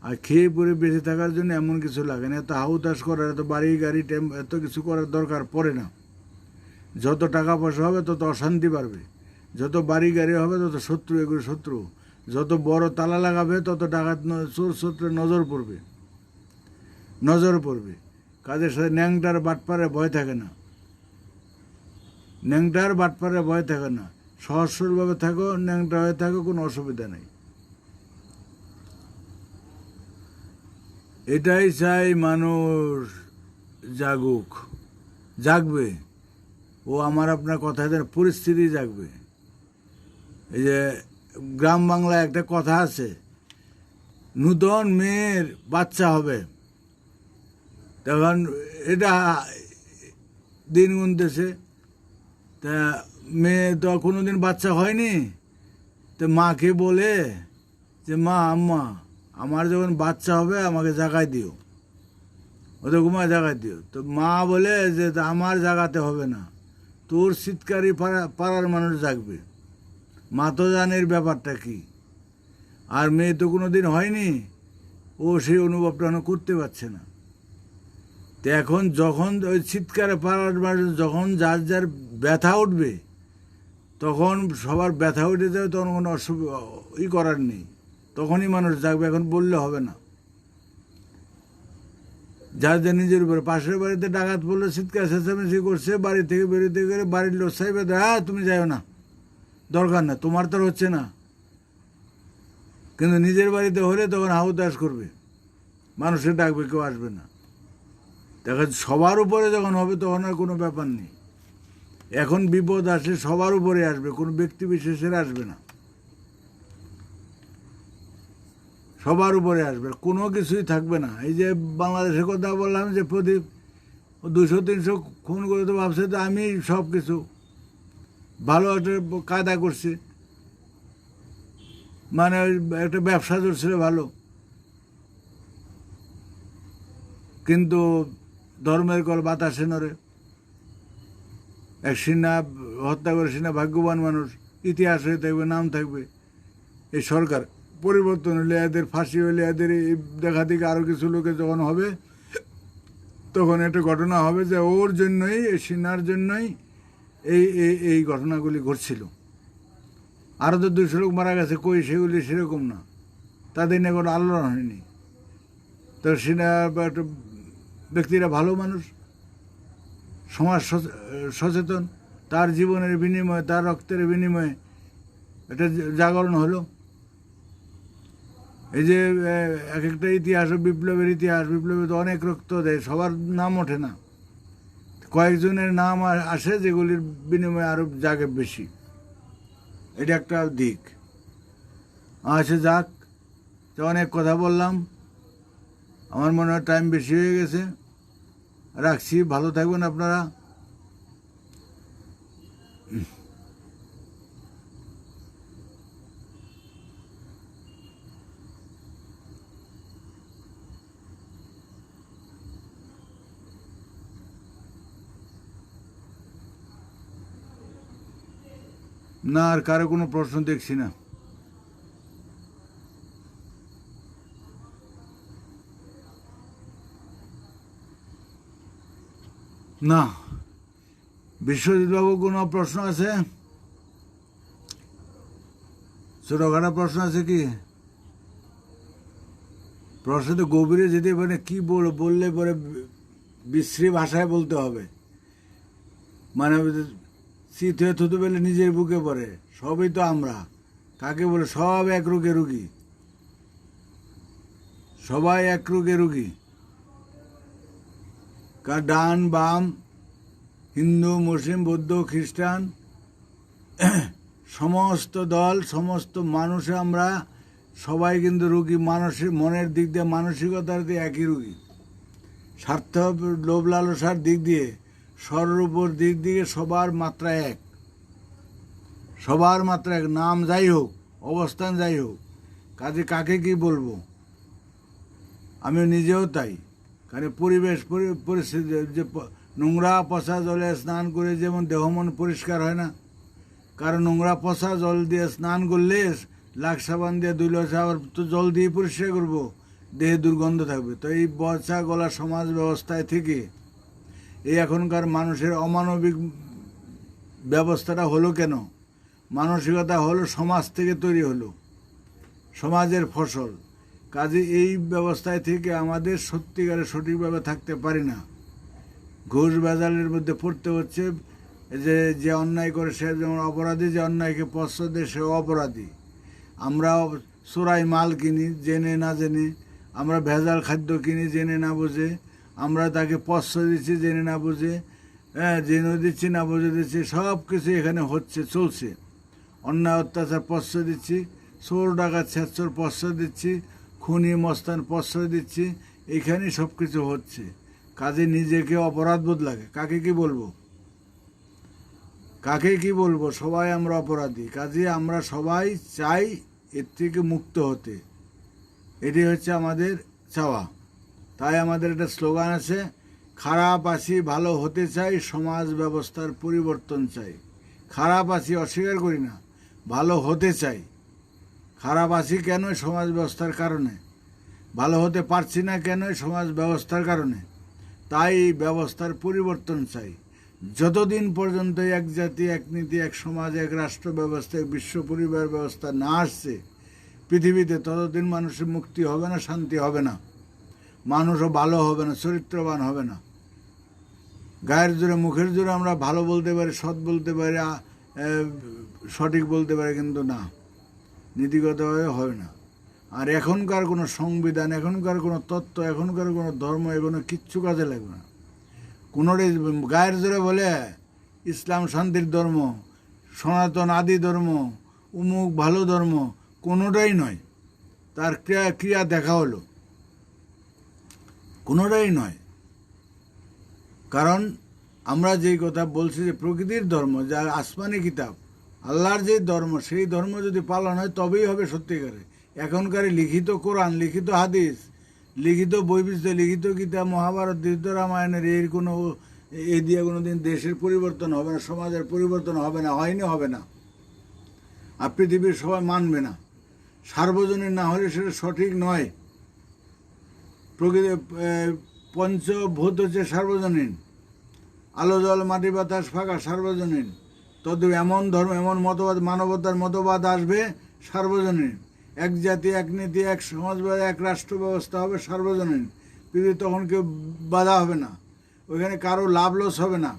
A: আর খেয়ে পরে বেঁচে থাকার জন্য এমন কিছু লাগে না, এত হাউতাস করার, এত বাড়ি গাড়ি এত কিছু করার দরকার পড়ে না। যত টাকা পয়সা হবে তত অশান্তি বাড়বে, যত বাড়ি গাড়ি হবে তত শত্রু, এগুলো শত্রু। যত বড় তালা লাগাবে তত ডাকাত চোর শত্রুর নজর পড়বে। কাজের সাথে ন্যাংটার বাটপারে ভয় থাকে না, ন্যাংটার বাটপারে ভয় থাকে না। সহজ সরলভাবে থাকো, ন্যাংটা হয়ে থাকো, কোনো অসুবিধা নেই। এটাই চাই, মানুষ জাগুক, জাগবে। ও আমার আপনার কথা, পরিস্থিতি জাগবে। এই যে গ্রাম বাংলায় একটা কথা আছে, নূতন মেয়ের বাচ্চা হবে, তখন এটা দিন গুনতেছে, তা মেয়ে তো কোনোদিন বাচ্চা হয়নি, তো মাকে বলে যে মা, আম্মা, আমার যখন বাচ্চা হবে আমাকে জাগায় দিও, ওদের ঘুমায় জাগায় দিও। তো মা বলে যে আমার জাগাতে হবে না, তোর চিৎকারই পাড়ার মানুষ জাগবে। মা তো জানে এর ব্যাপারটা কি, আর মেয়ে তো কোনো দিন হয়নি, ও সেই অনুভবটা করতে পারছে না। তো এখন যখন ওই চিৎকারে পাড়ার মানুষ, যখন যার যার ব্যথা উঠবে, তখন সবার ব্যথা উঠে যাবে, তখন কোনো করার নেই, তখনই মানুষ জাগবে। এখন বললে হবে না, যার যা নিজের উপরে। পাশের বাড়িতে ডাকাত পড়লো, চিৎকার চেঁচামেচি করছে, বাড়ি থেকে বেরোতে গেলে বাড়ির লোক সাহেব, হ্যাঁ তুমি যাও না, দরকার না, তোমার তো হচ্ছে না। কিন্তু নিজের বাড়িতে হলে তখন হাউতাস করবে, মানুষের ডাকবে, কেউ আসবে না। দেখা সবার উপরে যখন হবে তখন আর কোনো ব্যাপার নেই। এখন বিপদ আসে সবার উপরে আসবে, কোনো ব্যক্তি বিশেষের আসবে না, সবার উপরে আসবে, কোনো কিছুই থাকবে না। এই যে বাংলাদেশের কথা বললাম, যে প্রদীপ 200-300 খুন করে, তো ভাবছে তো আমি সব কিছু ভালো একটা কায়দা করছি, মানে একটা ব্যবসা চলছিল ভালো। কিন্তু ধর্মের কল বাতাসে নড়ে। এক সিনহা হত্যা করে, সিনহা ভাগ্যবান মানুষ, ইতিহাস হয়ে থাকবে, নাম থাকবে। এই সরকার পরিবর্তন হলে, এদের ফাঁসি হলে, এদের দেখা দেখি আরও কিছু লোকের যখন হবে, তখন একটা ঘটনা হবে যে ওর জন্যই, এই সিনহার জন্যই এই ঘটনাগুলি ঘটছিল। আরও তো 200 লোক মারা গেছে, কই সেগুলি সেরকম না, তাদের নিয়ে কোনো আলোড়ন হয়নি। তো সিনহা একটা ব্যক্তিরা ভালো মানুষ, সমাজ সচেতন, তার জীবনের বিনিময়ে, তার রক্তের বিনিময়ে এটা জাগরণ হলো। এই যে এক একটা ইতিহাস, বিপ্লবের ইতিহাস, বিপ্লবে তো অনেক রক্ত দেয়, সবার নাম ওঠে না, কয়েকজনের নাম আসে, যেগুলির বিনিময়ে আরও জাগে বেশি। এটা একটা দিক। আচ্ছা যাক, তো অনেক কথা বললাম, আমার মনে হয় টাইম বেশি হয়ে গেছে, রাখছি। ভালো থাকবেন আপনারা। না, আর কারো কোনো প্রশ্ন দেখছি না। না, বিশ্বজিৎবাবু কোনো প্রশ্ন আছে? ছোটখাটো প্রশ্ন আছে কি? প্রশ্ন গভীরে যেতে পারে কি বললে পরে বিশ্রী ভাষায় বলতে হবে, মানে শীত হয়ে থুতু পেলে নিজের বুকে পড়ে, সবই তো আমরা, কাকে বলে সব এক রোগে রুগী, সবাই এক রোগে রুগী, ডান বাম, হিন্দু মুসলিম বৌদ্ধ খ্রিস্টান, সমস্ত দল সমস্ত মানুষে আমরা সবাই কিন্তু রুগী, মানসিক মনের দিক দিয়ে মানসিকতার দিয়ে একই রুগী, স্বার্থ লোভ লালসার দিক দিয়ে সর্বোপর দিক দিয়ে সবার মাত্রা এক, সবার মাত্রা এক, নাম যাই হোক অবস্থান যাই হোক, কাজে কাকে কি বলবো, আমি নিজেও তাই। কারণ পরিবেশ পরিস্থিতি, যে নোংরা পচা জলে স্নান করে যেমন দেহ মন পরিষ্কার হয় না, কারণ নোংরা পচা জল দিয়ে স্নান করলে লাখ সাবান দিয়ে ধুলে আবার তো জল দিয়ে পরিষ্কার করবো, দেহে দুর্গন্ধ থাকবে। তো এই পচা গলা সমাজ ব্যবস্থায় থেকে এই এখনকার মানুষের অমানবিক ব্যবস্থাটা হলো কেন? মানসিকতা হলো সমাজ থেকে তৈরি হলো, সমাজের ফসল। কাজে এই ব্যবস্থায় থেকে আমাদের সত্যিকারে সঠিকভাবে থাকতে পারি না, ঘুষ বেজালের মধ্যে পড়তে হচ্ছে। যে অন্যায় করে সে যেমন অপরাধী, যে অন্যায়কে প্রশ্রয় দেয় সে অপরাধী। আমরা চোরাই মাল কিনি জেনে না জেনে, আমরা ভেজাল খাদ্য কিনি জেনে না বুঝে, আমরা তাকে প্রশ্রয় দিচ্ছি জেনে না বুঝে, হ্যাঁ জেনে দিচ্ছি না বুঝে দিচ্ছি, সব কিছু এখানে হচ্ছে, চলছে। অন্যায় অত্যাচার প্রশ্রয় দিচ্ছি, চোর ডাকাত ছেঁচোর প্রশ্রয় দিচ্ছি, খুনি মস্তান প্রশ্রয় দিচ্ছি, এখানেই সব কিছু হচ্ছে। কাজে নিজেকে অপরাধ বোধ লাগে, কাকে কি বলবো, কাকে কি বলবো, সবাই আমরা অপরাধী। কাজে আমরা সবাই চাই এর থেকে মুক্ত হতে, এটি হচ্ছে আমাদের চাওয়া। তাই আমাদের একটা স্লোগান আছে, খারাপ আছি ভালো হতে চাই, সমাজ ব্যবস্থার পরিবর্তন চাই। খারাপ আছি অস্বীকার করি না, ভালো হতে চাই। খারাপ আছি কেন? সমাজ ব্যবস্থার কারণে। ভালো হতে পারছি না কেন? সমাজ ব্যবস্থার কারণে। তাই এই ব্যবস্থার পরিবর্তন চাই। যতদিন পর্যন্ত এক জাতি এক নীতি এক সমাজ এক রাষ্ট্র ব্যবস্থা এক বিশ্ব পরিবার ব্যবস্থা না আসছে পৃথিবীতে, ততদিন মানুষের মুক্তি হবে না, শান্তি হবে না, মানুষও ভালো হবে না, চরিত্রবান হবে না। গায়ের জোরে মুখের জোরে আমরা ভালো বলতে পারি, সৎ বলতে পারি, সঠিক বলতে পারি, কিন্তু না, নীতিগতভাবে হবে না। আর এখনকার কোনো সংবিধান, এখনকার কোনো তত্ত্ব, এখনকার কোনো ধর্ম, এগুলো কিচ্ছু কাজে লাগবে না। কোনোটাই গায়ের জোরে বলে ইসলাম শান্তির ধর্ম, সনাতন আদি ধর্ম, উমুক ভালো ধর্ম, কোনোটাই নয়। তার ক্রিয়া দেখা হলো, কোনোটাই নয়। কারণ আমরা যেই কথা বলছি যে প্রকৃতির ধর্ম, যা আসমানি কিতাব, আল্লাহর যে ধর্ম, সেই ধর্ম যদি পালন হয় তবেই হবে সত্যিকারে। এখনকার লিখিত কোরআন, লিখিত হাদিস, লিখিত বই পুস্তক, লিখিত গীতা, মহাভারত, লিখিত রামায়ণের এর কোনো এ দিয়ে কোনো দিন দেশের পরিবর্তন হবে না, সমাজের পরিবর্তন হবে না, হয়নি, হবে না। আর পৃথিবীর সবাই মানবে না, সার্বজনীন না হলে সেটা সঠিক নয়। প্রকৃতি পঞ্চভূত হচ্ছে সার্বজনীন, আলো জল মাটি বাতাস ফাঁকা সার্বজনীন। তদ্রূপ এমন ধর্ম, এমন মতবাদ, মানবতার মতবাদ আসবে সার্বজনীন। এক জাতি এক নীতি এক সমাজ এক রাষ্ট্র ব্যবস্থা হবে সার্বজনীন। পৃথিবী তখন কেউ বাধা হবে না, ওইখানে কারো লাভ লস হবে না।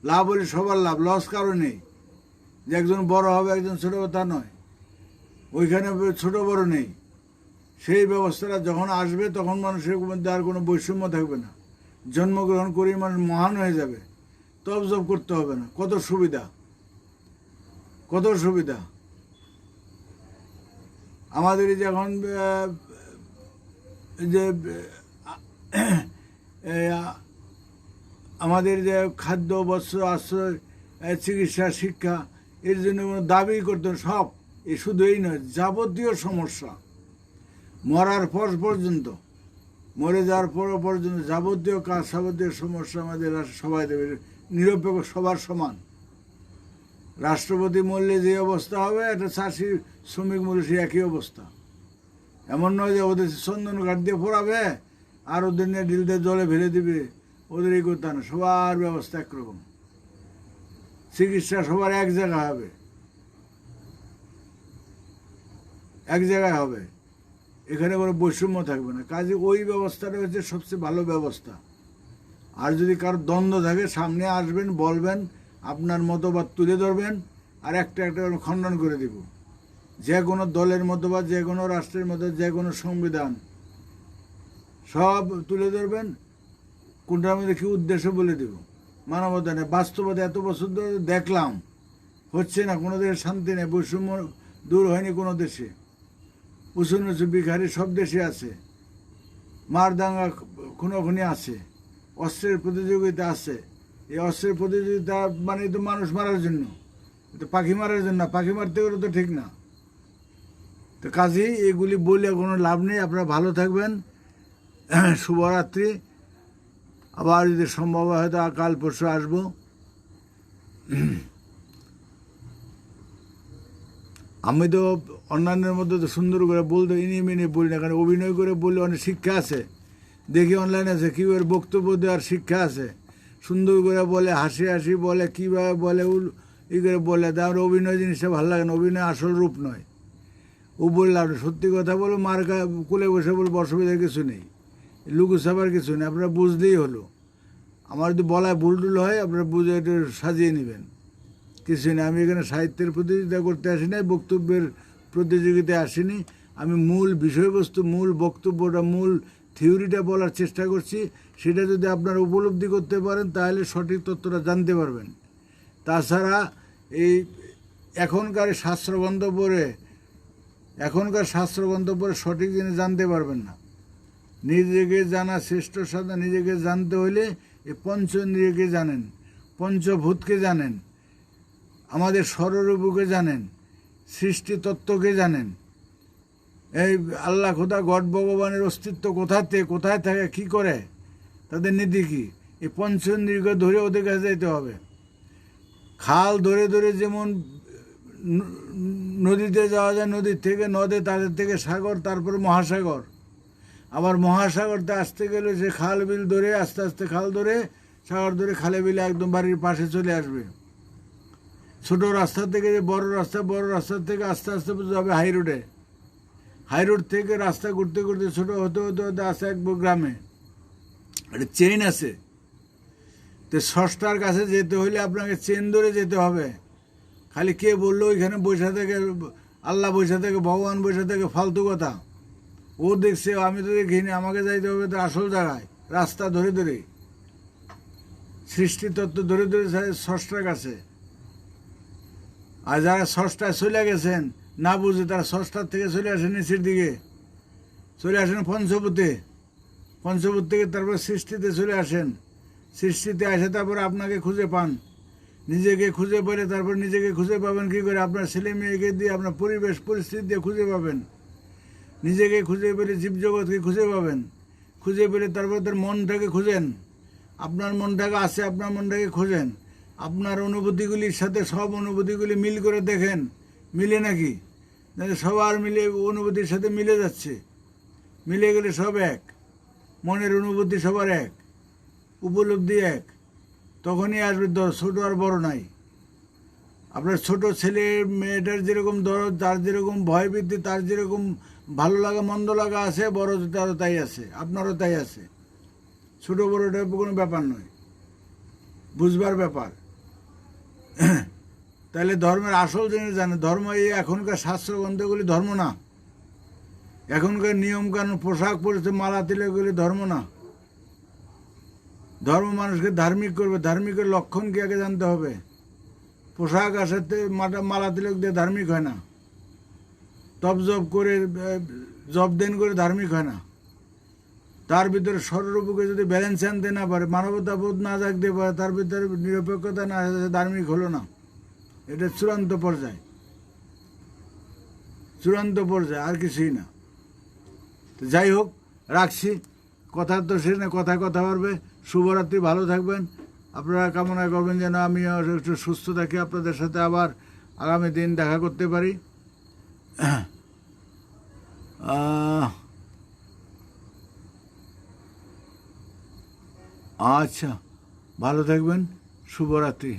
A: লাভ হলে সবার লাভ, লস কারো নেই। যে একজন বড় হবে একজন ছোট, তা নয়, ওইখানে ছোট বড় নেই। সেই ব্যবস্থাটা যখন আসবে তখন মানুষের মধ্যে আর কোনো বৈষম্য থাকবে না। জন্মগ্রহণ করেই মানুষ মহান হয়ে যাবে, তবজব করতে হবে না। কত সুবিধা, কত সুবিধা। আমাদের যখন যে আমাদের যে খাদ্য বস্ত্র আশ্রয় চিকিৎসা শিক্ষা এর জন্য কোনো দাবি করতে, সব এ শুধু এই নয়, যাবতীয় সমস্যা মরার পর পর্যন্ত, মরে যাওয়ার পর পর্যন্ত যাবতীয় কাজ, যাবতীয় সমস্যা আমাদের সবাই দেবে, নিরপেক্ষ, সবার সমান। রাষ্ট্রপতি মূল্যে যে অবস্থা হবে, একটা চাষি শ্রমিক মূল্যে সে একই অবস্থা। এমন নয় যে ওদের চন্দন কাঠ দিয়ে পড়াবে আর ওদের নিয়ে ডিলতে জলে ফেলে দিবে, ওদের এই করতে না। সবার ব্যবস্থা একরকম, চিকিৎসা সবার এক জায়গায় হবে, এক জায়গায় হবে। এখানে কোনো বৈষম্য থাকবে না। কাজে ওই ব্যবস্থাটা হচ্ছে সবচেয়ে ভালো ব্যবস্থা। আর যদি কারো দ্বন্দ্ব থাকে, সামনে আসবেন, বলবেন, আপনার মতবাদ তুলে ধরবেন, আর একটা একটা করে খণ্ডন করে দেব। যে কোনো দলের মতবাদ, যে কোনো রাষ্ট্রের মতো, যে কোনো সংবিধান সব তুলে ধরবেন, কোনটার মধ্যে কী উদ্দেশ্য বলে দেব। মানবতা নেই, বাস্তবতা এত বছর ধরে দেখলাম হচ্ছে না, কোনো দেশে শান্তি নেই, বৈষম্য দূর হয়নি কোনো দেশে। উঁচু নিচু ভিখারি সব দেশে আছে, মারদাঙ্গা খুনোখুনি আছে, অস্ত্রের প্রতিযোগিতা আছে। এই অস্ত্রের প্রতিযোগিতা মানে তো মানুষ মারার জন্য, তো পাখি মারার জন্য, পাখি মারতে গেলে তো ঠিক না। তো কাজেই এগুলি বলে কোনো লাভ নেই। আপনারা ভালো থাকবেন। শুভরাত্রি। আবার যদি সম্ভব হয় হয়তো কাল পরশু আসবো। আমি তো অন্যান্যের মধ্যে তো সুন্দর করে বলতে ইনিয়ে মিনিয়ে বলি না, কারণ অভিনয় করে বললে অনেক শিক্ষা আছে। দেখি অনলাইনে আছে কীভাবে বক্তব্য দেওয়ার শিক্ষা আছে, সুন্দর করে বলে, হাসি হাসি বলে, কীভাবে বলে, ই করে বলে। তার অভিনয় জিনিসটা ভালো লাগে না, অভিনয় আসল রূপ নয়। ও বললে আপনি সত্যি কথা বলো, মার কোলে বসে বলবো, অসুবিধার কিছু নেই, লুকু ছাপার কিছু নেই, আপনারা বুঝলেই হলো। আমার যদি বলায় ভুল টুল হয় আপনারা বুঝে একটু সাজিয়ে নেবেন, কিছু না। আমি এখানে সাহিত্যের প্রতিযোগিতা করতে আসি নাই, বক্তব্যের প্রতিযোগিতায় আসিনি। আমি মূল বিষয়বস্তু, মূল বক্তব্যটা, মূল থিওরিটা বলার চেষ্টা করছি। সেটা যদি আপনারা উপলব্ধি করতে পারেন তাহলে সঠিক তথ্যটা জানতে পারবেন। তাছাড়া এই এখনকার শাস্ত্রগ্রন্থ পড়ে সঠিক জিনিস জানতে পারবেন না। নিজেকে জানা শ্রেষ্ঠ সাধনা। নিজেকে জানতে হলে এই পঞ্চেন্দ্রিয়কে জানেন, পঞ্চভূতকে জানেন, আমাদের স্বরূপকে জানেন, সৃষ্টি তত্ত্বকে জানেন, এই আল্লাহ খোদা গড ভগবানের অস্তিত্ব কোথায় থাকে, কি করে, তাদের নীতি কী, এই পঞ্চেন্দ্রিয়কে ধরে ওদের কাছে যেতে হবে। খাল ধরে ধরে যেমন নদীতে যাওয়া যায়, নদীর থেকে নদে, তাদের থেকে সাগর, তারপরে মহাসাগর। আবার মহাসাগরতে আসতে গেলে সে খাল বিল ধরে আস্তে আস্তে খাল ধরে, সাগর ধরে, খালে বিলে একদম বাড়ির পাশে চলে আসবে। ছোটো রাস্তা থেকে যে বড় রাস্তার থেকে আস্তে আস্তে যাবে হাই রোডে। হাই রোড থেকে রাস্তা ঘুরতে ঘুরতে ছোটো হতে হতে হতে আসে এক গ্রামে। একটা চেইন আছে, তো স্রষ্টার কাছে যেতে হলে আপনাকে চেন ধরে যেতে হবে। খালি কে বললো ওইখানে বসে থেকে আল্লাহ বসে থেকে, ভগবান বসে থেকে, ফালতু কথা। ও দেখছে, আমি তো দেখিনি, আমাকে যাইতে হবে তো আসল জায়গায়, রাস্তা ধরে ধরে, সৃষ্টিতত্ত্ব ধরে ধরে স্রষ্টার কাছে। আর যারা স্রষ্টায় চলে গেছেন না বুঝে, তারা স্রষ্টার থেকে চলে আসেন নিচের দিকে, চলে আসেন পঞ্চভূত থেকে তারপর সৃষ্টিতে চলে আসেন। সৃষ্টিতে আসে তারপর আপনাকে খুঁজে পান, নিজেকে খুঁজে পেলে তারপর নিজেকে খুঁজে পাবেন কী করে? আপনার ছেলে মেয়েকে দিয়ে, আপনার পরিবেশ পরিস্থিতি দিয়ে খুঁজে পাবেন। নিজেকে খুঁজে পেলে জীবজগৎকে খুঁজে পাবেন। খুঁজে পেলে তারপর তার মনটাকে খুঁজেন, আপনার মনটাকে আছে, আপনার মনটাকে খোঁজেন। আপনার অনুভূতিগুলির সাথে সব অনুভূতিগুলি মিল করে দেখেন, মিলে নাকি? সবার মিলে অনুভূতির সাথে মিলে যাচ্ছে, মিলে গেলে সব এক, মনের অনুভূতি সবার এক, উপলব্ধি এক। তখনই আসবে ছোটো আর বড় নাই। আপনার ছোট ছেলে মেয়েটার যেরকম দরদ, তার যেরকম ভয়ভীতি, তার যেরকম ভালো লাগা মন্দ লাগা আছে, বড় তারও তাই আছে, আপনারও তাই আছে। ছোটো বড়োটা কোনো ব্যাপার নয়, বুঝবার ব্যাপার। তাহলে ধর্মের আসল জিনিস জানে। ধর্ম এই এখনকার শাস্ত্রগ্রন্থগুলি ধর্ম না, এখনকার নিয়মকানুন, পোশাক পরিচে, মালা তিলকগুলি ধর্ম না। ধর্ম মানুষকে ধার্মিক করবে, ধার্মিকের লক্ষণ কি আগে জানতে হবে। পোশাক আসাতে মালা তিলক দিয়ে ধার্মিক হয় না, তপ জপ করে, জপ দেন করে ধার্মিক হয় না। তার ভিতরে স্বরূপকে যদি ব্যালেন্স আনতে না পারে, মানবতা বোধ না জাগতে পারে, তার ভিতরে নিরপেক্ষতা না আসে, ধার্মিক হলো না। এটা চূড়ান্ত পর্যায়, আর কিছুই না। তো যাই হোক, রাখছি। কথা তো শেষ না, কথা পারবে। শুভরাত্রি, ভালো থাকবেন। আপনারা কামনা করবেন যেন আমিও একটু সুস্থ থাকি, আপনাদের সাথে আবার আগামী দিন দেখা করতে পারি। আচ্ছা, ভালো থাকবেন। শুভরাত্রি।